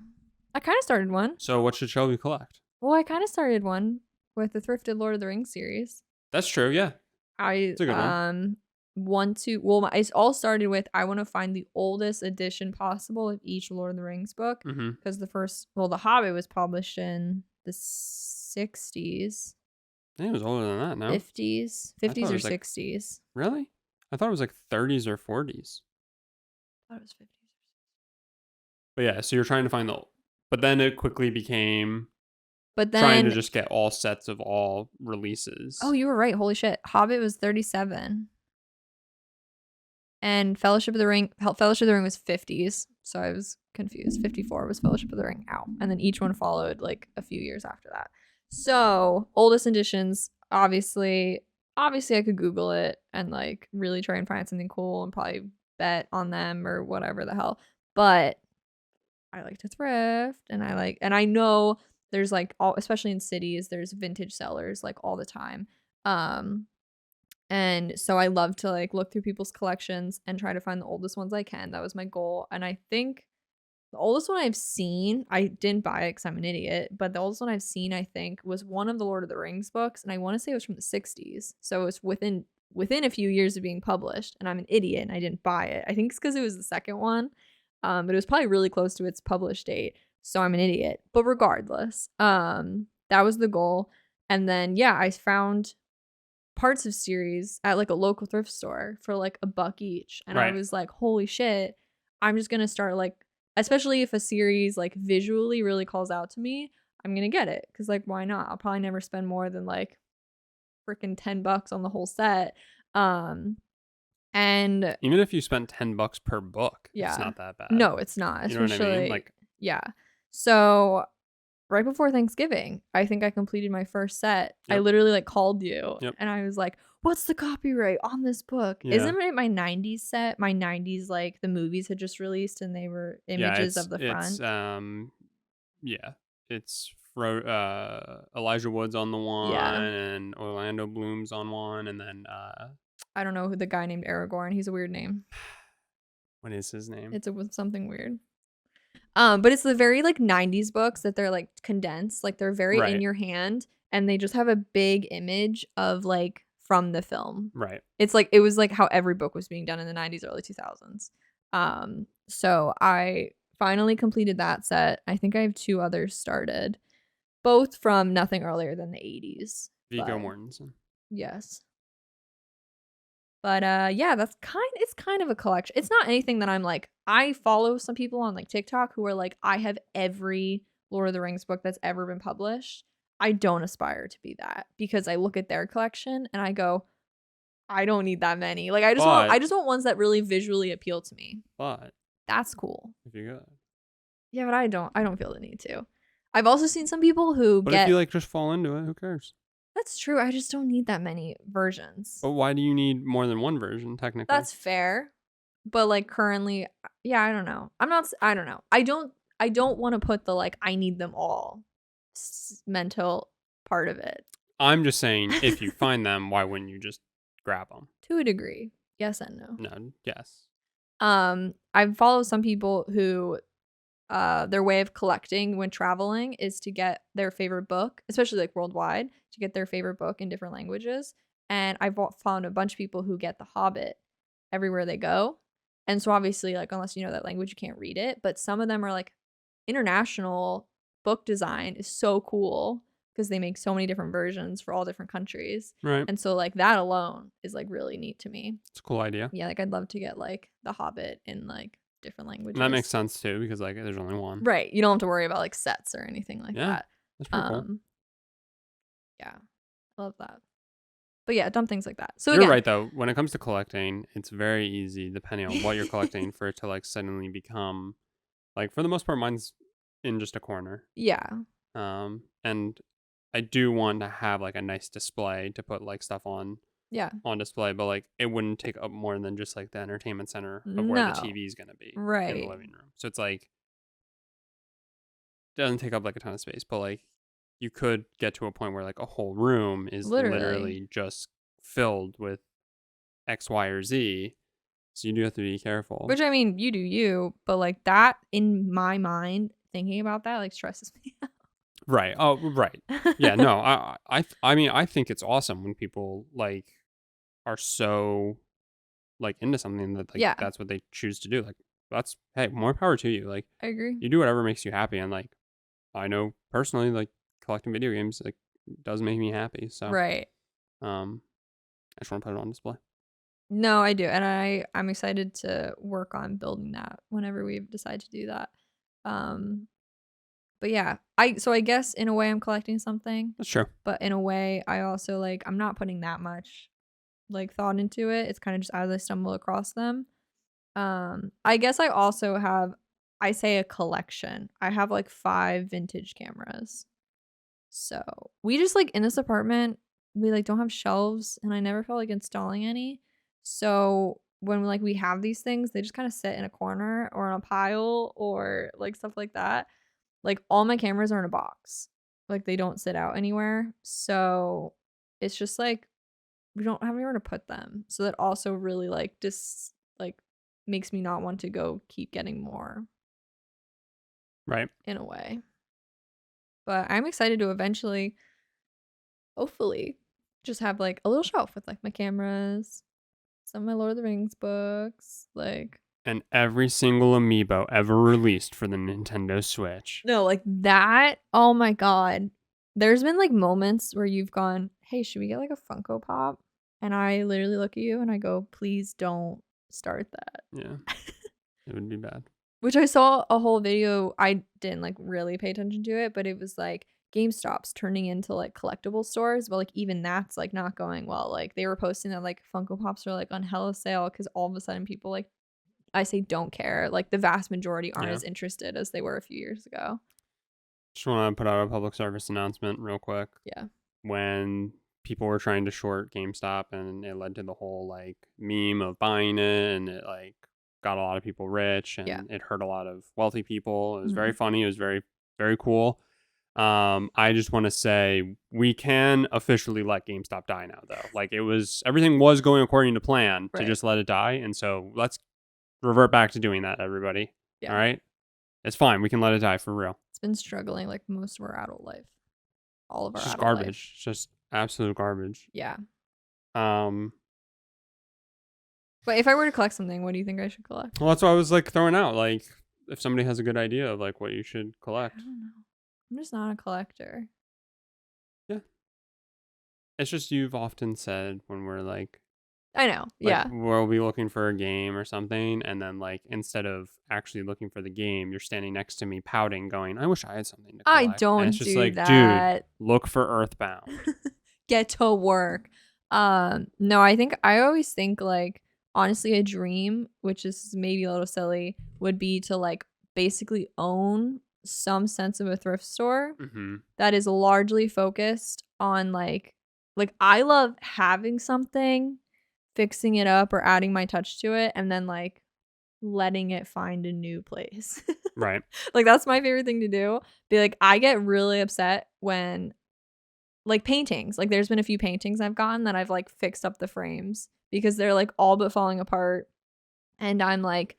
I kind of started one. So what should Shelby collect? Well, I kind of started one with the Thrifted Lord of the Rings series. That's true, yeah. It's a good one. It all started with I want to find the oldest edition possible of each Lord of the Rings book, because The Hobbit was published in the 60s. I think it was older than that, no? 50s or 60s. Really? I thought it was like 30s or 40s. I thought it was 50s. But yeah, so you're trying to find but then it quickly became trying to just get all sets of all releases. Oh, you were right. Holy shit. Hobbit was 37. And Fellowship of the Ring was 50s. So I was confused. 54 was Fellowship of the Ring. Ow. And then each one followed like a few years after that. So oldest editions, obviously I could Google it and like really try and find something cool and probably bet on them or whatever the hell. But I like to thrift, and I know there's like especially in cities, there's vintage sellers like all the time. And so I love to like look through people's collections and try to find the oldest ones I can. That was my goal. And I think the oldest one I've seen, I didn't buy it because I'm an idiot, but the oldest one I've seen, I think, was one of the Lord of the Rings books, and I want to say it was from the 60s. So it was within a few years of being published, and I'm an idiot and I didn't buy it. I think it's because it was the second one, but it was probably really close to its published date, so I'm an idiot. But regardless, that was the goal. And then I found parts of series at like a local thrift store for like $1 each, and I was like, holy shit, I'm just gonna start like, especially if a series like visually really calls out to me, I'm gonna get it, because like, why not? I'll probably never spend more than like freaking $10 on the whole set. And even if you spent $10 per book, it's not that bad. No, it's not. You know what I mean? Like, so right before Thanksgiving, I think I completed my first set. I literally like called you and I was like, what's the copyright on this book? Isn't it my 90s set? My 90s, like the movies had just released and they were images of the front. it's Elijah Wood's on the one, Yeah. and Orlando Bloom's on one, and then I don't know who the guy named Aragorn. He's a weird name. what is his name? It's with something weird. But it's the very like 90s books that they're like condensed, like they're very in Right. your hand, and they just have a big image of like from the film. Right. It's like it was like how every book was being done in the 90s, early 2000s. So I finally completed that set. I think I have 2 others started, both from nothing earlier than the 80s. Viggo Mortensen. Yes. But yeah, it's kind of a collection. It's not anything that I'm like, I follow some people on like TikTok who are like, I have every Lord of the Rings book that's ever been published. I don't aspire to be that because I look at their collection and I go, I don't need that many. Like I just want ones that really visually appeal to me. But that's cool. if you go. Yeah, but I don't feel the need to. I've also seen some people who But if you like just fall into it, who cares? That's true. I just don't need that many versions. But why do you need more than one version, technically? That's fair. But like currently, yeah, I don't know. I don't know. I don't want to put the like I need them all mental part of it. I'm just saying if you find them, why wouldn't you just grab them? To a degree. Yes and no. No, yes. I follow some people who their way of collecting when traveling is to get their favorite book, especially like worldwide, to get their favorite book in different languages. And I've found a bunch of people who get The Hobbit everywhere they go. And so obviously, like, unless you know that language, you can't read it. But some of them are like, international book design is so cool because they make so many different versions for all different countries. Right. And so like that alone is like really neat to me. It's a cool idea. Yeah, like I'd love to get like The Hobbit in like different languages. And that makes sense too because like there's only one. Right. You don't have to worry about like sets or anything like that. That's pretty cool. Yeah. I love that. But yeah, dumb things like that. So you're again, right though. When it comes to collecting, it's very easy depending on what you're collecting for it to like suddenly become like for the most part mine's in just a corner. Yeah. And I do want to have like a nice display to put like stuff on. Yeah. On display, but like it wouldn't take up more than just like the entertainment center of where the TV is gonna be in the living room. So it's like it doesn't take up like a ton of space, but like you could get to a point where like a whole room is literally just filled with X, Y, or Z. So you do have to be careful. Which I mean, you do you, but like that in my mind, thinking about that like stresses me out. Right. Oh, right. Yeah. No. I mean, I think it's awesome when people like are so like into something that like that's what they choose to do. Like that's hey, more power to you. Like I agree. You do whatever makes you happy, and like I know personally, like collecting video games like does make me happy. So right. I just want to put it on display. No, I do, and I'm excited to work on building that whenever we decide to do that. But yeah, I guess in a way I'm collecting something. That's true. But in a way, I also like I'm not putting that much like thought into it. It's kind of just as I stumble across them. I guess I also have I say a collection. I have like 5 vintage cameras. So we just like in this apartment, we like don't have shelves, and I never felt like installing any. So when like we have these things, they just kind of sit in a corner or in a pile or like stuff like that. Like all my cameras are in a box. Like they don't sit out anywhere. So it's just like we don't have anywhere to put them. So that also really like just like makes me not want to go keep getting more. Right. In a way. But I'm excited to eventually, hopefully, just have like a little shelf with like my cameras, some of my Lord of the Rings books, like. And every single amiibo ever released for the Nintendo Switch. No, like that. Oh my God. There's been like moments where you've gone, hey, should we get like a Funko Pop? And I literally look at you and I go, please don't start that. Yeah. It would be bad. Which I saw a whole video. I didn't like really pay attention to it, but it was like GameStop's turning into like collectible stores, but like even that's like not going well. Like they were posting that like Funko Pops are like on hella sale because all of a sudden people like I say don't care. Like the vast majority aren't as interested as they were a few years ago. Just want to put out a public service announcement real quick. Yeah. When people were trying to short GameStop and it led to the whole like meme of buying it and it like got a lot of people rich and it hurt a lot of wealthy people. It was very funny. It was very, very cool. I just want to say we can officially let GameStop die now, though. Like everything was going according to plan to Right. just let it die, and so let's revert back to doing that, everybody. Yeah. All right, it's fine. We can let it die for real. It's been struggling like most of our adult life. All of our It's just adult garbage. life. It's just absolute garbage. Yeah. Um, But if I were to collect something, what do you think I should collect? well, that's why I was like throwing out. Like, if somebody has a good idea of like what you should I collect, don't know. I'm just not a collector. yeah. It's just you've often said when we're like, I know. like Yeah. we'll be looking for a game or something, and then like instead of actually looking for the game, you're standing next to me pouting, going, "I wish I had something to I collect." And don't it's just do like, dude, that. look for Earthbound. Get to work. No, I always think like honestly a dream, which is maybe a little silly, would be to like basically own some sense of a thrift store Mm-hmm. that is largely focused on like I love having something, fixing it up or adding my touch to it, and then like letting it find a new place. Right. Like that's my favorite thing to do. Be like I get really upset when like paintings. Like there's been a few paintings I've gotten that I've like fixed up the frames because they're like all but falling apart. And I'm like,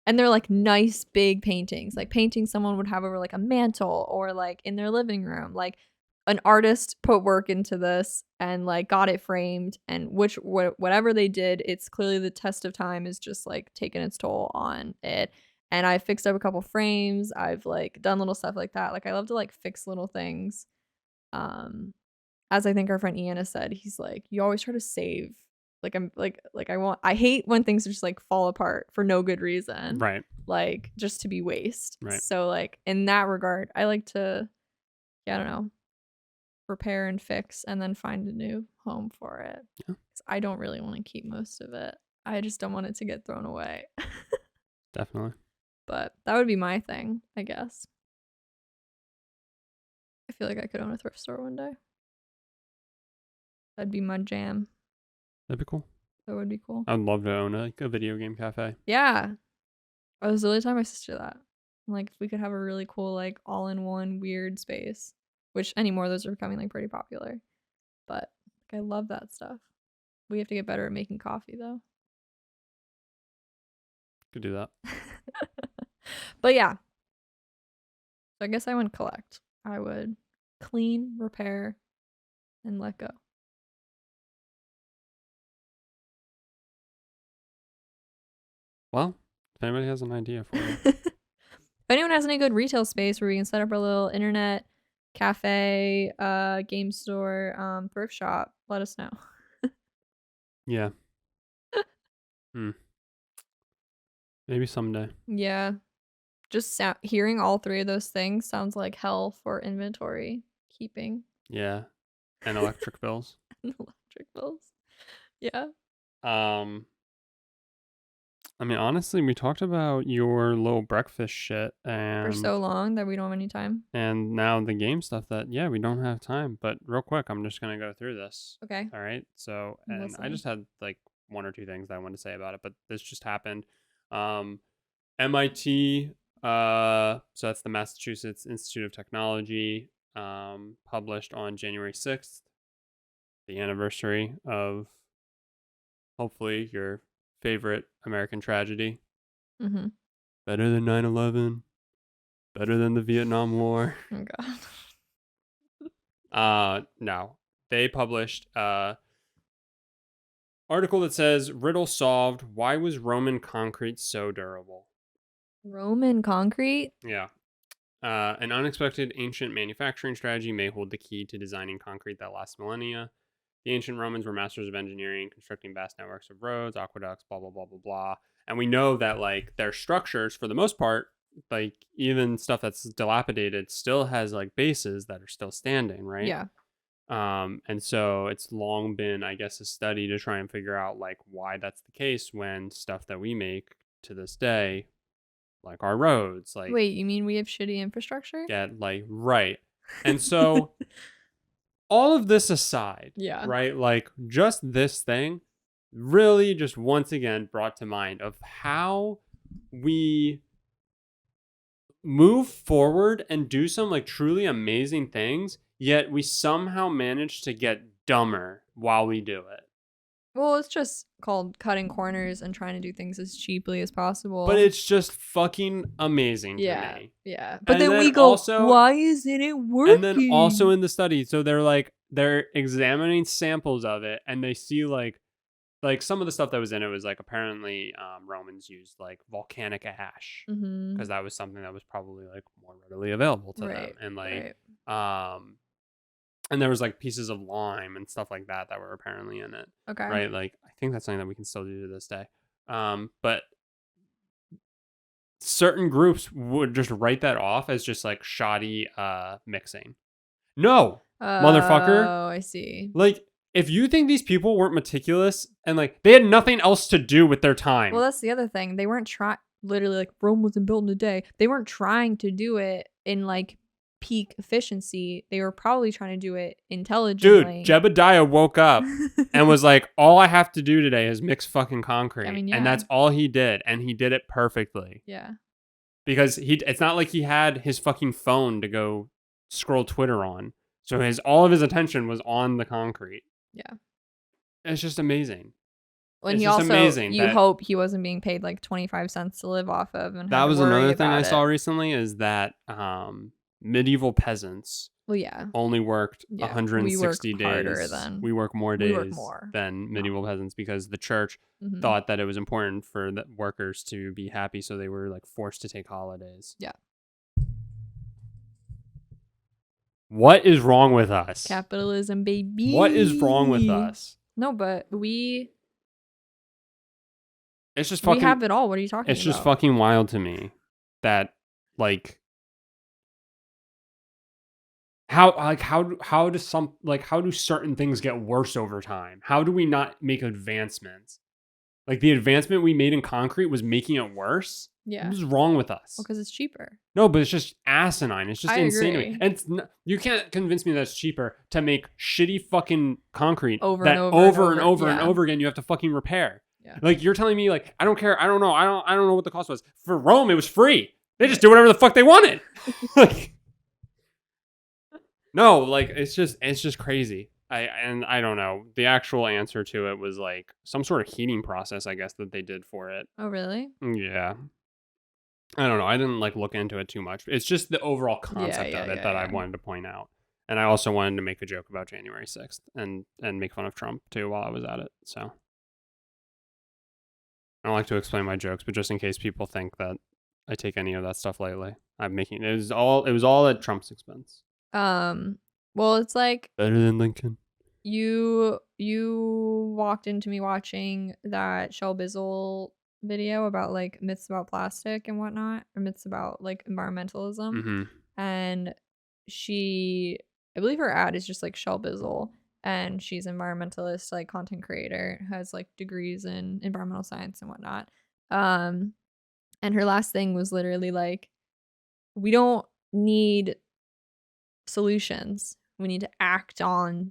and they're like nice big paintings, like paintings someone would have over like a mantle or like in their living room. Like an artist put work into this and like got it framed, and whatever they did, it's clearly the test of time is just like taking its toll on it. And I fixed up a couple frames. I've like done little stuff like that. Like I love to like fix little things. Um, as I think our friend Ian has said, he's like, you always try to save. Like I'm like I hate when things just like fall apart for no good reason. Right. Like just to be waste. Right. So like in that regard, I like to, yeah, I don't know, repair and fix and then find a new home for it. Yeah. 'Cause I don't really want to keep most of it. I just don't want it to get thrown away. Definitely. But that would be my thing, I guess. I feel like I could own a thrift store one day. That'd be my jam. That'd be cool. That would be cool. I'd love to own a video game cafe. Yeah. I was really telling my sister that. Like, if we could have a really cool, like, all-in-one weird space. Which anymore, those are becoming, like, pretty popular. But, like, I love that stuff. We have to get better at making coffee, though. Could do that. But, yeah. So I guess I wouldn't collect. I would clean, repair, and let go. Well, if anybody has an idea for you. If anyone has any good retail space where we can set up our little internet cafe, game store, thrift shop, let us know. Yeah. Maybe someday. Yeah. Just hearing all three of those things sounds like hell for inventory keeping. Yeah. And electric bills. And electric bills. Yeah. I mean, honestly, we talked about your little breakfast shit For so long that we don't have any time. and now the game stuff that, yeah, we don't have time. But real quick, I'm just going to go through this. Okay. All right. So, I'm and I listening. just had like one or two things that I wanted to say about it, but this just happened. MIT, so that's the Massachusetts Institute of Technology, published on January 6th, the anniversary of hopefully your favorite American tragedy. Mm-hmm. Better than 9/11, better than the Vietnam War. Oh God. No. They published article that says riddle solved, why was Roman concrete so durable? Roman concrete? Yeah. An unexpected ancient manufacturing strategy may hold the key to designing concrete that lasts millennia. The ancient Romans were masters of engineering, constructing vast networks of roads, aqueducts, blah, blah, blah, blah, blah. And we know that, like, their structures, for the most part, like, even stuff that's dilapidated still has, like, bases that are still standing, right? Yeah. And so it's long been, I guess, a study to try and figure out, like, why that's the case when stuff that we make to this day, like our roads, like... Wait, you mean we have shitty infrastructure? Get, like, right. And so... all of this aside, Yeah. right? Like just this thing really just once again brought to mind of how we move forward and do some like truly amazing things, yet we somehow manage to get dumber while we do it. Well, it's just called cutting corners and trying to do things as cheaply as possible. But it's just fucking amazing to me. Yeah. But And then we go, also, why isn't it working? And then also in the study, so they're examining samples of it, and they see like some of the stuff that was in it was like apparently Romans used like volcanic ash because that was something that was probably like more readily available to them, and like and there was like pieces of lime and stuff like that were apparently in it. Okay. Right. Like I think that's something that we can still do to this day. But certain groups would just write that off as just like shoddy mixing. No, motherfucker. Oh, I see. Like if you think these people weren't meticulous and like they had nothing else to do with their time. Well, that's the other thing. They weren't literally like Rome wasn't built in a day. They weren't trying to do it in like peak efficiency. They were probably trying to do it intelligently. Dude, Jebediah woke up and was like, all I have to do today is mix fucking concrete. I mean, yeah. And that's all he did. And he did it perfectly. Yeah. Because it's not like he had his fucking phone to go scroll Twitter on. So all of his attention was on the concrete. Yeah. It's just amazing. And he also, you hope he wasn't being paid like 25 cents to live off of. And that was another thing I saw recently is that medieval peasants only worked 160 days. We work more days than medieval peasants because the church thought that it was important for the workers to be happy, so they were like forced to take holidays. Yeah. What is wrong with us? Capitalism, baby. What is wrong with us? No, but it's just fucking, we have it all. What are you talking about? It's just fucking wild to me that like how do certain things get worse over time? How do we not make advancements? Like the advancement we made in concrete was making it worse. Yeah. What is wrong with us? Well, because it's cheaper. No, but it's just asinine. It's just insane. Agree. And you can't convince me that it's cheaper to make shitty fucking concrete over and over again. You have to fucking repair. Yeah. Like you're telling me, like I don't care. I don't know. I don't know what the cost was for Rome. It was free. They just did whatever the fuck they wanted. Like, no, like it's just crazy. I don't know. The actual answer to it was like some sort of heating process, I guess, that they did for it. Oh, really? Yeah. I don't know. I didn't like look into it too much. It's just the overall concept of it that I wanted to point out. And I also wanted to make a joke about January 6th and make fun of Trump too while I was at it. So I don't like to explain my jokes, but just in case people think that I take any of that stuff lightly, it was all at Trump's expense. Well, it's like better than Lincoln. You walked into me watching that Shelby video about like myths about plastic and whatnot, or myths about like environmentalism. And I believe her ad is just like Shelby, and she's an environmentalist, like content creator, has like degrees in environmental science and whatnot. And her last thing was literally like, we don't need solutions. We need to act on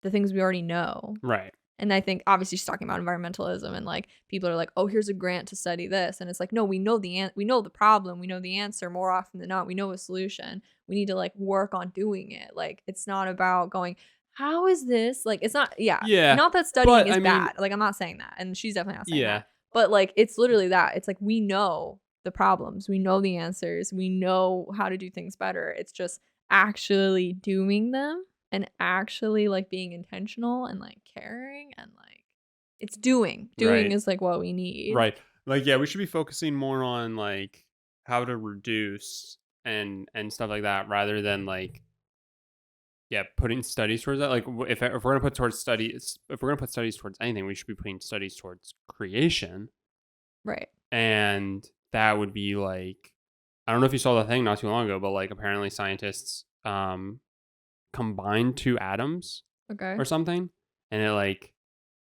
the things we already know. Right. And I think obviously she's talking about environmentalism, and like people are like, oh, here's a grant to study this. And it's like, no, we know the problem. We know the answer more often than not. We know a solution. We need to like work on doing it. Like, it's not about going, how is this? Like, it's not, not that studying is bad. Like, I'm not saying that. And she's definitely not saying that. But like, it's literally that. It's like, we know the problems. We know the answers. We know how to do things better. It's just actually doing them. And actually like being intentional and like caring and like it's doing is like what we need. Right. Like, yeah, we should be focusing more on like how to reduce and stuff like that rather than like, putting studies towards that. Like if we're going to put studies towards anything, we should be putting studies towards creation. Right. And that would be like, I don't know if you saw the thing not too long ago, but like apparently scientists, combined two atoms or something, and it like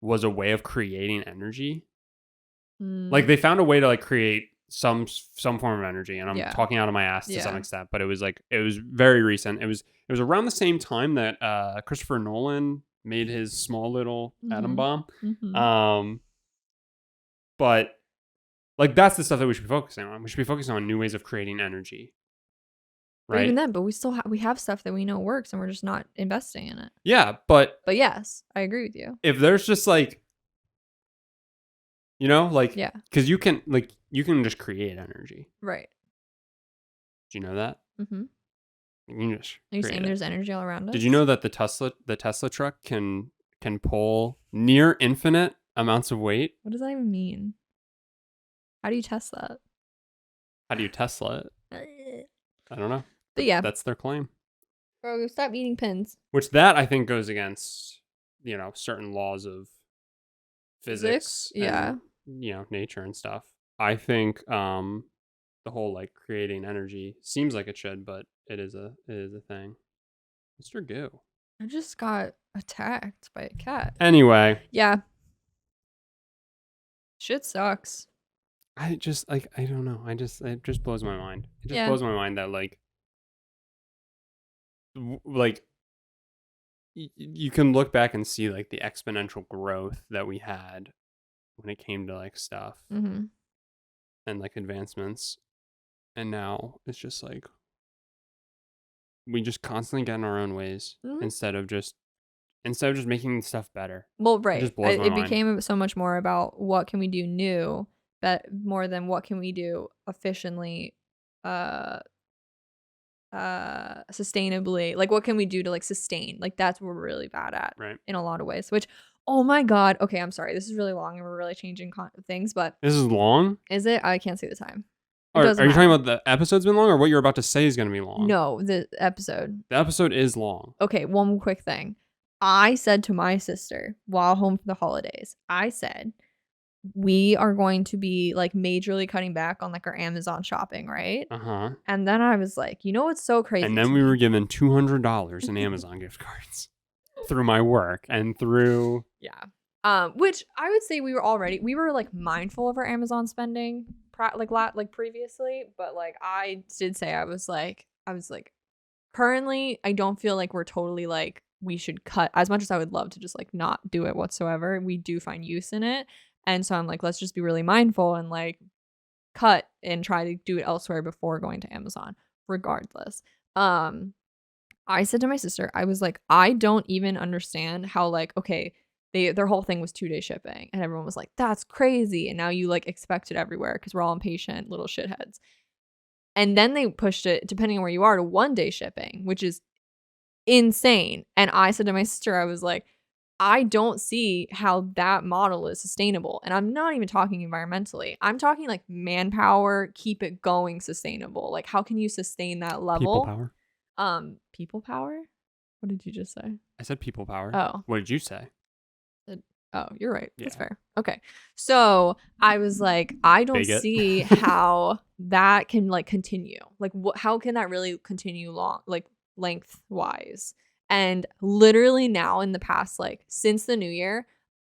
was a way of creating energy. Like they found a way to like create some form of energy, and I'm talking out of my ass to some extent, but it was very recent. It was around the same time that Christopher Nolan made his small little atom bomb. But Like, that's the stuff that we should be focusing on. We should be focusing on new ways of creating energy. But even Right? then, but we still we have stuff that we know works and we're just not investing in it. Yeah, but But yes, I agree with you. if there's just like, like, Yeah. because you can just create energy. Right. Do you know that? Mm-hmm. You can just Are you create saying it. there's energy all around us? Did you know that the Tesla truck can pull near infinite amounts of weight? What does that even mean? How do you test that? How do you Tesla it? I don't know. But yeah. That's their claim. Bro, stop eating pins. Which that I think goes against, certain laws of physics Yeah. and, nature and stuff. I think the whole like creating energy seems like it should, but it is a thing. Mr. Goo. I just got attacked by a cat. Anyway. Yeah. Shit sucks. I just I don't know. It just blows my mind. It just blows my mind that you can look back and see like the exponential growth that we had when it came to like stuff and like advancements, and now it's just like we just constantly get in our own ways instead of just making stuff better. Well, right. It became so much more about what can we do new, but more than what can we do efficiently, sustainably. Like what can we do to like sustain? Like that's what we're really bad at, right? In a lot of ways. Which, oh my god. Okay, I'm sorry. This is really long and we're really changing things. But this is long. Is it? I can't see the time. Are you talking about the episode's been long, or what you're about to say is going to be long? No, the episode. The episode is long. Okay, one quick thing. I said to my sister while home for the holidays, I said, we are going to be like majorly cutting back on like our Amazon shopping, right? Uh-huh. And then I was like, what's so crazy? And then we were given $200 in Amazon gift cards through my work and through which I would say we were like mindful of our Amazon spending previously, but like I did say I was like currently I don't feel like we're totally like we should cut, as much as I would love to just like not do it whatsoever. We do find use in it. And so I'm like, let's just be really mindful and like cut and try to do it elsewhere before going to Amazon, regardless. I said to my sister, I was like, I don't even understand how like, okay, their whole thing was 2-day shipping. And everyone was like, that's crazy. And now you like expect it everywhere because we're all impatient little shitheads. And then they pushed it, depending on where you are, to 1-day shipping, which is insane. And I said to my sister, I was like, I don't see how that model is sustainable. And I'm not even talking environmentally. I'm talking like manpower, keep it going sustainable. Like how can you sustain that level? People power. People power? What did you just say? I said people power. Oh. What did you say? Oh, you're right. Yeah. That's fair. Okay. So I was like, I don't see how that can like continue. Like how can that really continue lengthwise? And literally now in the past, like since the new year,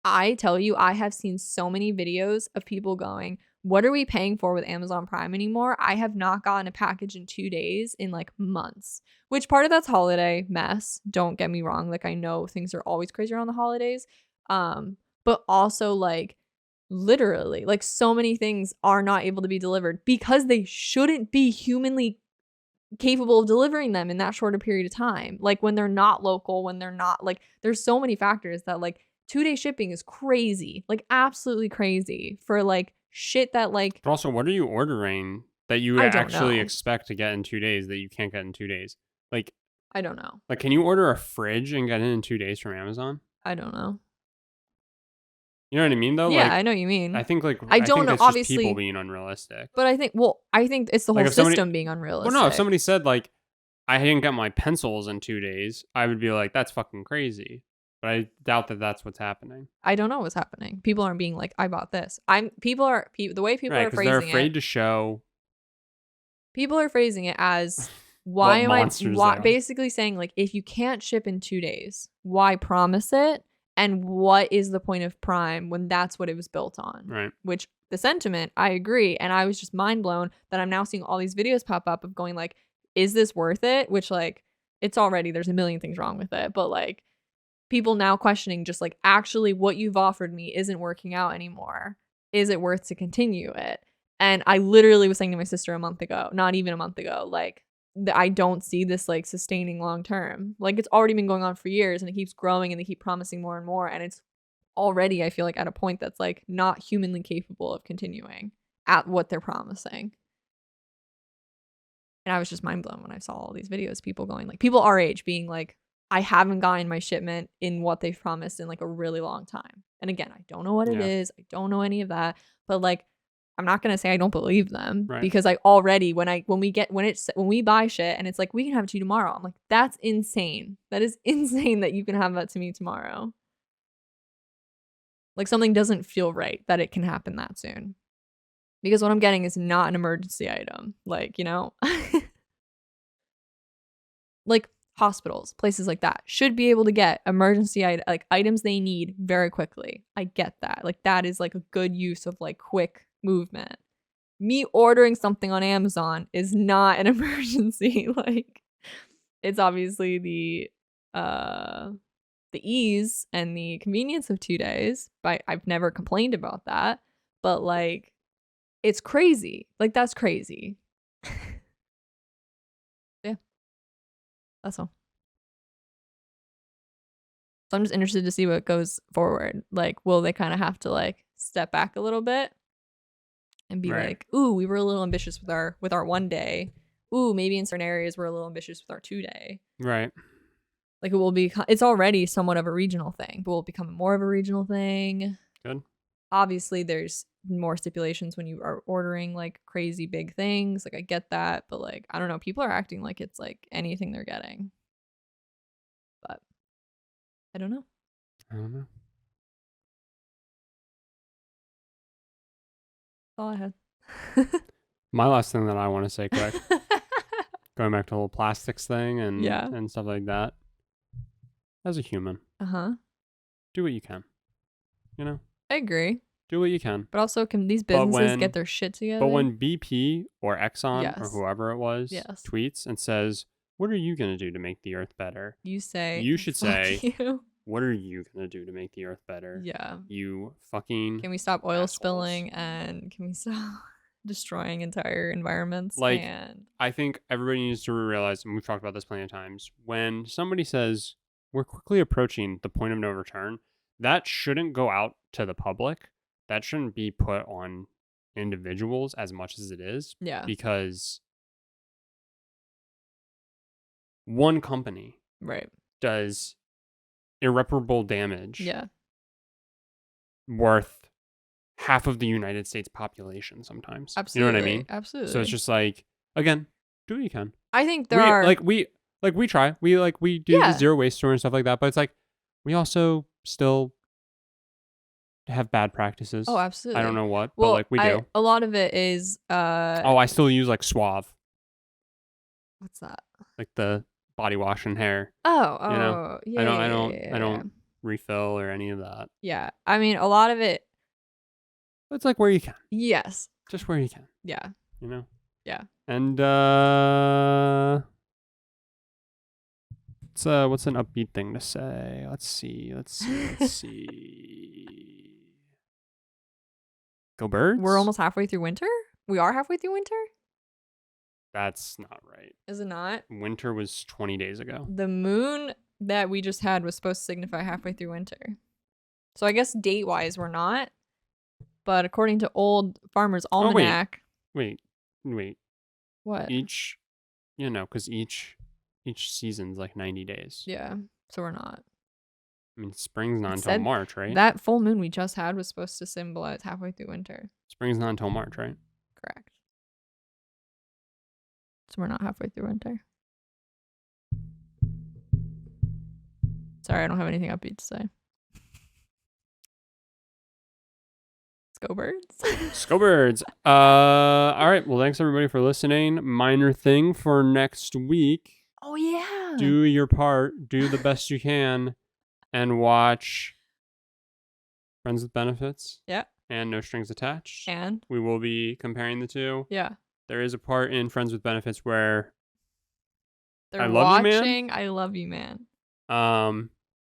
I tell you, I have seen so many videos of people going, what are we paying for with Amazon Prime anymore? I have not gotten a package in 2 days in like months, which part of that's holiday mess. Don't get me wrong. Like I know things are always crazy around the holidays. But also like literally like so many things are not able to be delivered because they shouldn't be humanly capable of delivering them in that shorter period of time. Like when they're not local, when they're not like, there's so many factors that like 2-day shipping is crazy, like absolutely crazy for like shit that like. But also, what are you ordering that you actually expect to get in 2 days that you can't get in 2 days? Like, I don't know. Like, can you order a fridge and get it in 2 days from Amazon? I don't know. You know what I mean, though? Yeah, like, I know what you mean. I think like I don't know. It's obviously, just people being unrealistic. But I think it's the whole system being unrealistic. Well, no, if somebody said like, I didn't get my pencils in 2 days, I would be like, that's fucking crazy. But I doubt that that's what's happening. I don't know what's happening. People aren't being like, I bought this. The way people are phrasing they're afraid to show. People are phrasing it as, why am I basically saying like, if you can't ship in 2 days, why promise it? And what is the point of Prime when that's what it was built on? Right. Which the sentiment, I agree. And I was just mind blown that I'm now seeing all these videos pop up of going like, is this worth it? Which like, it's already, there's a million things wrong with it. But like, people now questioning just like, actually what you've offered me isn't working out anymore. Is it worth to continue it? And I literally was saying to my sister a month ago, not even a month ago, like, I don't see this like sustaining long term. Like, it's already been going on for years and it keeps growing and they keep promising more and more. And it's already, I feel like, at a point that's like not humanly capable of continuing at what they're promising. And I was just mind blown when I saw all these videos, people going like, people our age being like, I haven't gotten my shipment in what they've promised in like a really long time. And again, I don't know what it is. I don't know any of that. But like, I'm not gonna say I don't believe them because I already when we buy shit and it's like, we can have it to you tomorrow. I'm like, that's insane. That is insane that you can have that to me tomorrow. Like, something doesn't feel right that it can happen that soon. Because what I'm getting is not an emergency item. Like, you know, like hospitals, places like that should be able to get emergency items they need very quickly. I get that. Like, that is like a good use of like quick movement. Me ordering something on Amazon is not an emergency. Like, it's obviously the ease and the convenience of 2 days. But I've never complained about that. But like, it's crazy. Like, that's crazy. Yeah. That's all. So I'm just interested to see what goes forward. Like, will they kind of have to like step back a little bit and be like, ooh, we were a little ambitious with our 1 day. Ooh, maybe in certain areas we're a little ambitious with our 2 day. Right. Like, it will be, it's already somewhat of a regional thing, but will it become more of a regional thing? Good. Obviously, there's more stipulations when you are ordering like crazy big things. Like, I get that, but like, I don't know. People are acting like it's like anything they're getting. But I don't know. That's all I had. My last thing that I want to say quick, going back to the whole plastics thing and stuff like that. As a human, do what you can. You know? I agree. Do what you can. But also, can these businesses get their shit together? But when BP or Exxon or whoever it was tweets and says, what are you going to do to make the earth better? You should say, what are you going to do to make the earth better? Yeah. You fucking Can we stop oil spilling and can we stop destroying entire environments? Like, I think everybody needs to realize, and we've talked about this plenty of times, when somebody says, we're quickly approaching the point of no return, that shouldn't go out to the public. That shouldn't be put on individuals as much as it is. Yeah. Because one company does irreparable damage worth half of the United States population sometimes. Absolutely. You know what I mean? Absolutely. So it's just like, again, do what you can. I think there are... we try. We do the zero waste store and stuff like that, but it's like, we also still have bad practices. Oh, absolutely. I don't know what, but like we do. A lot of it is I still use like Suave. What's that? Like the body wash and hair. Oh, you know? Yeah. I don't refill or any of that. Yeah. I mean, a lot of it, it's like where you can. Yes. Just where you can. Yeah. You know? Yeah. And what's an upbeat thing to say? Let's see. Go birds? We're almost halfway through winter? We are halfway through winter? That's not right. Is it not? Winter was 20 days ago. The moon that we just had was supposed to signify halfway through winter. So I guess date-wise we're not. But according to old Farmer's Almanac... Wait. What? Because each season's like 90 days. Yeah, so we're not. I mean, spring's not until March, right? That full moon we just had was supposed to symbolize halfway through winter. Spring's not until March, right? Correct. So we're not halfway through winter. Sorry, I don't have anything upbeat to say. Let's go birds. Let's go birds. All right. Well, thanks everybody for listening. Minor thing for next week. Oh, yeah. Do your part. Do the best you can. And watch Friends with Benefits. Yeah. And No Strings Attached. And? We will be comparing the two. Yeah. There is a part in Friends with Benefits where I love you, man.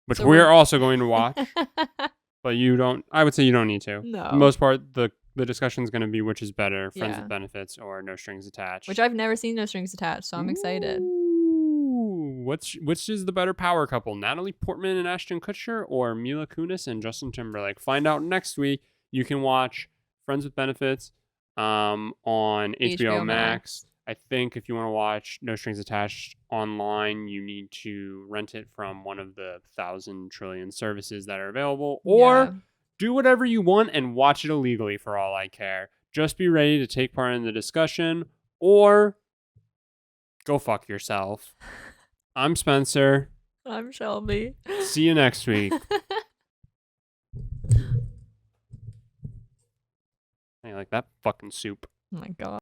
Which we're also going to watch. But I would say you don't need to. No. For the most part, the the discussion is going to be which is better, Friends Yeah. with Benefits or No Strings Attached. Which I've never seen No Strings Attached, so I'm excited. Ooh, which is the better power couple, Natalie Portman and Ashton Kutcher, or Mila Kunis and Justin Timberlake? Find out next week. You can watch Friends with Benefits on HBO Max. I think if you want to watch No Strings Attached online, you need to rent it from one of the 1,000 trillion services that are available, or do whatever you want and watch it illegally for all I care. Just be ready to take part in the discussion, or go fuck yourself. I'm Spencer. I'm Shelby. See you next week. Hey, like that fucking soup. Oh my god.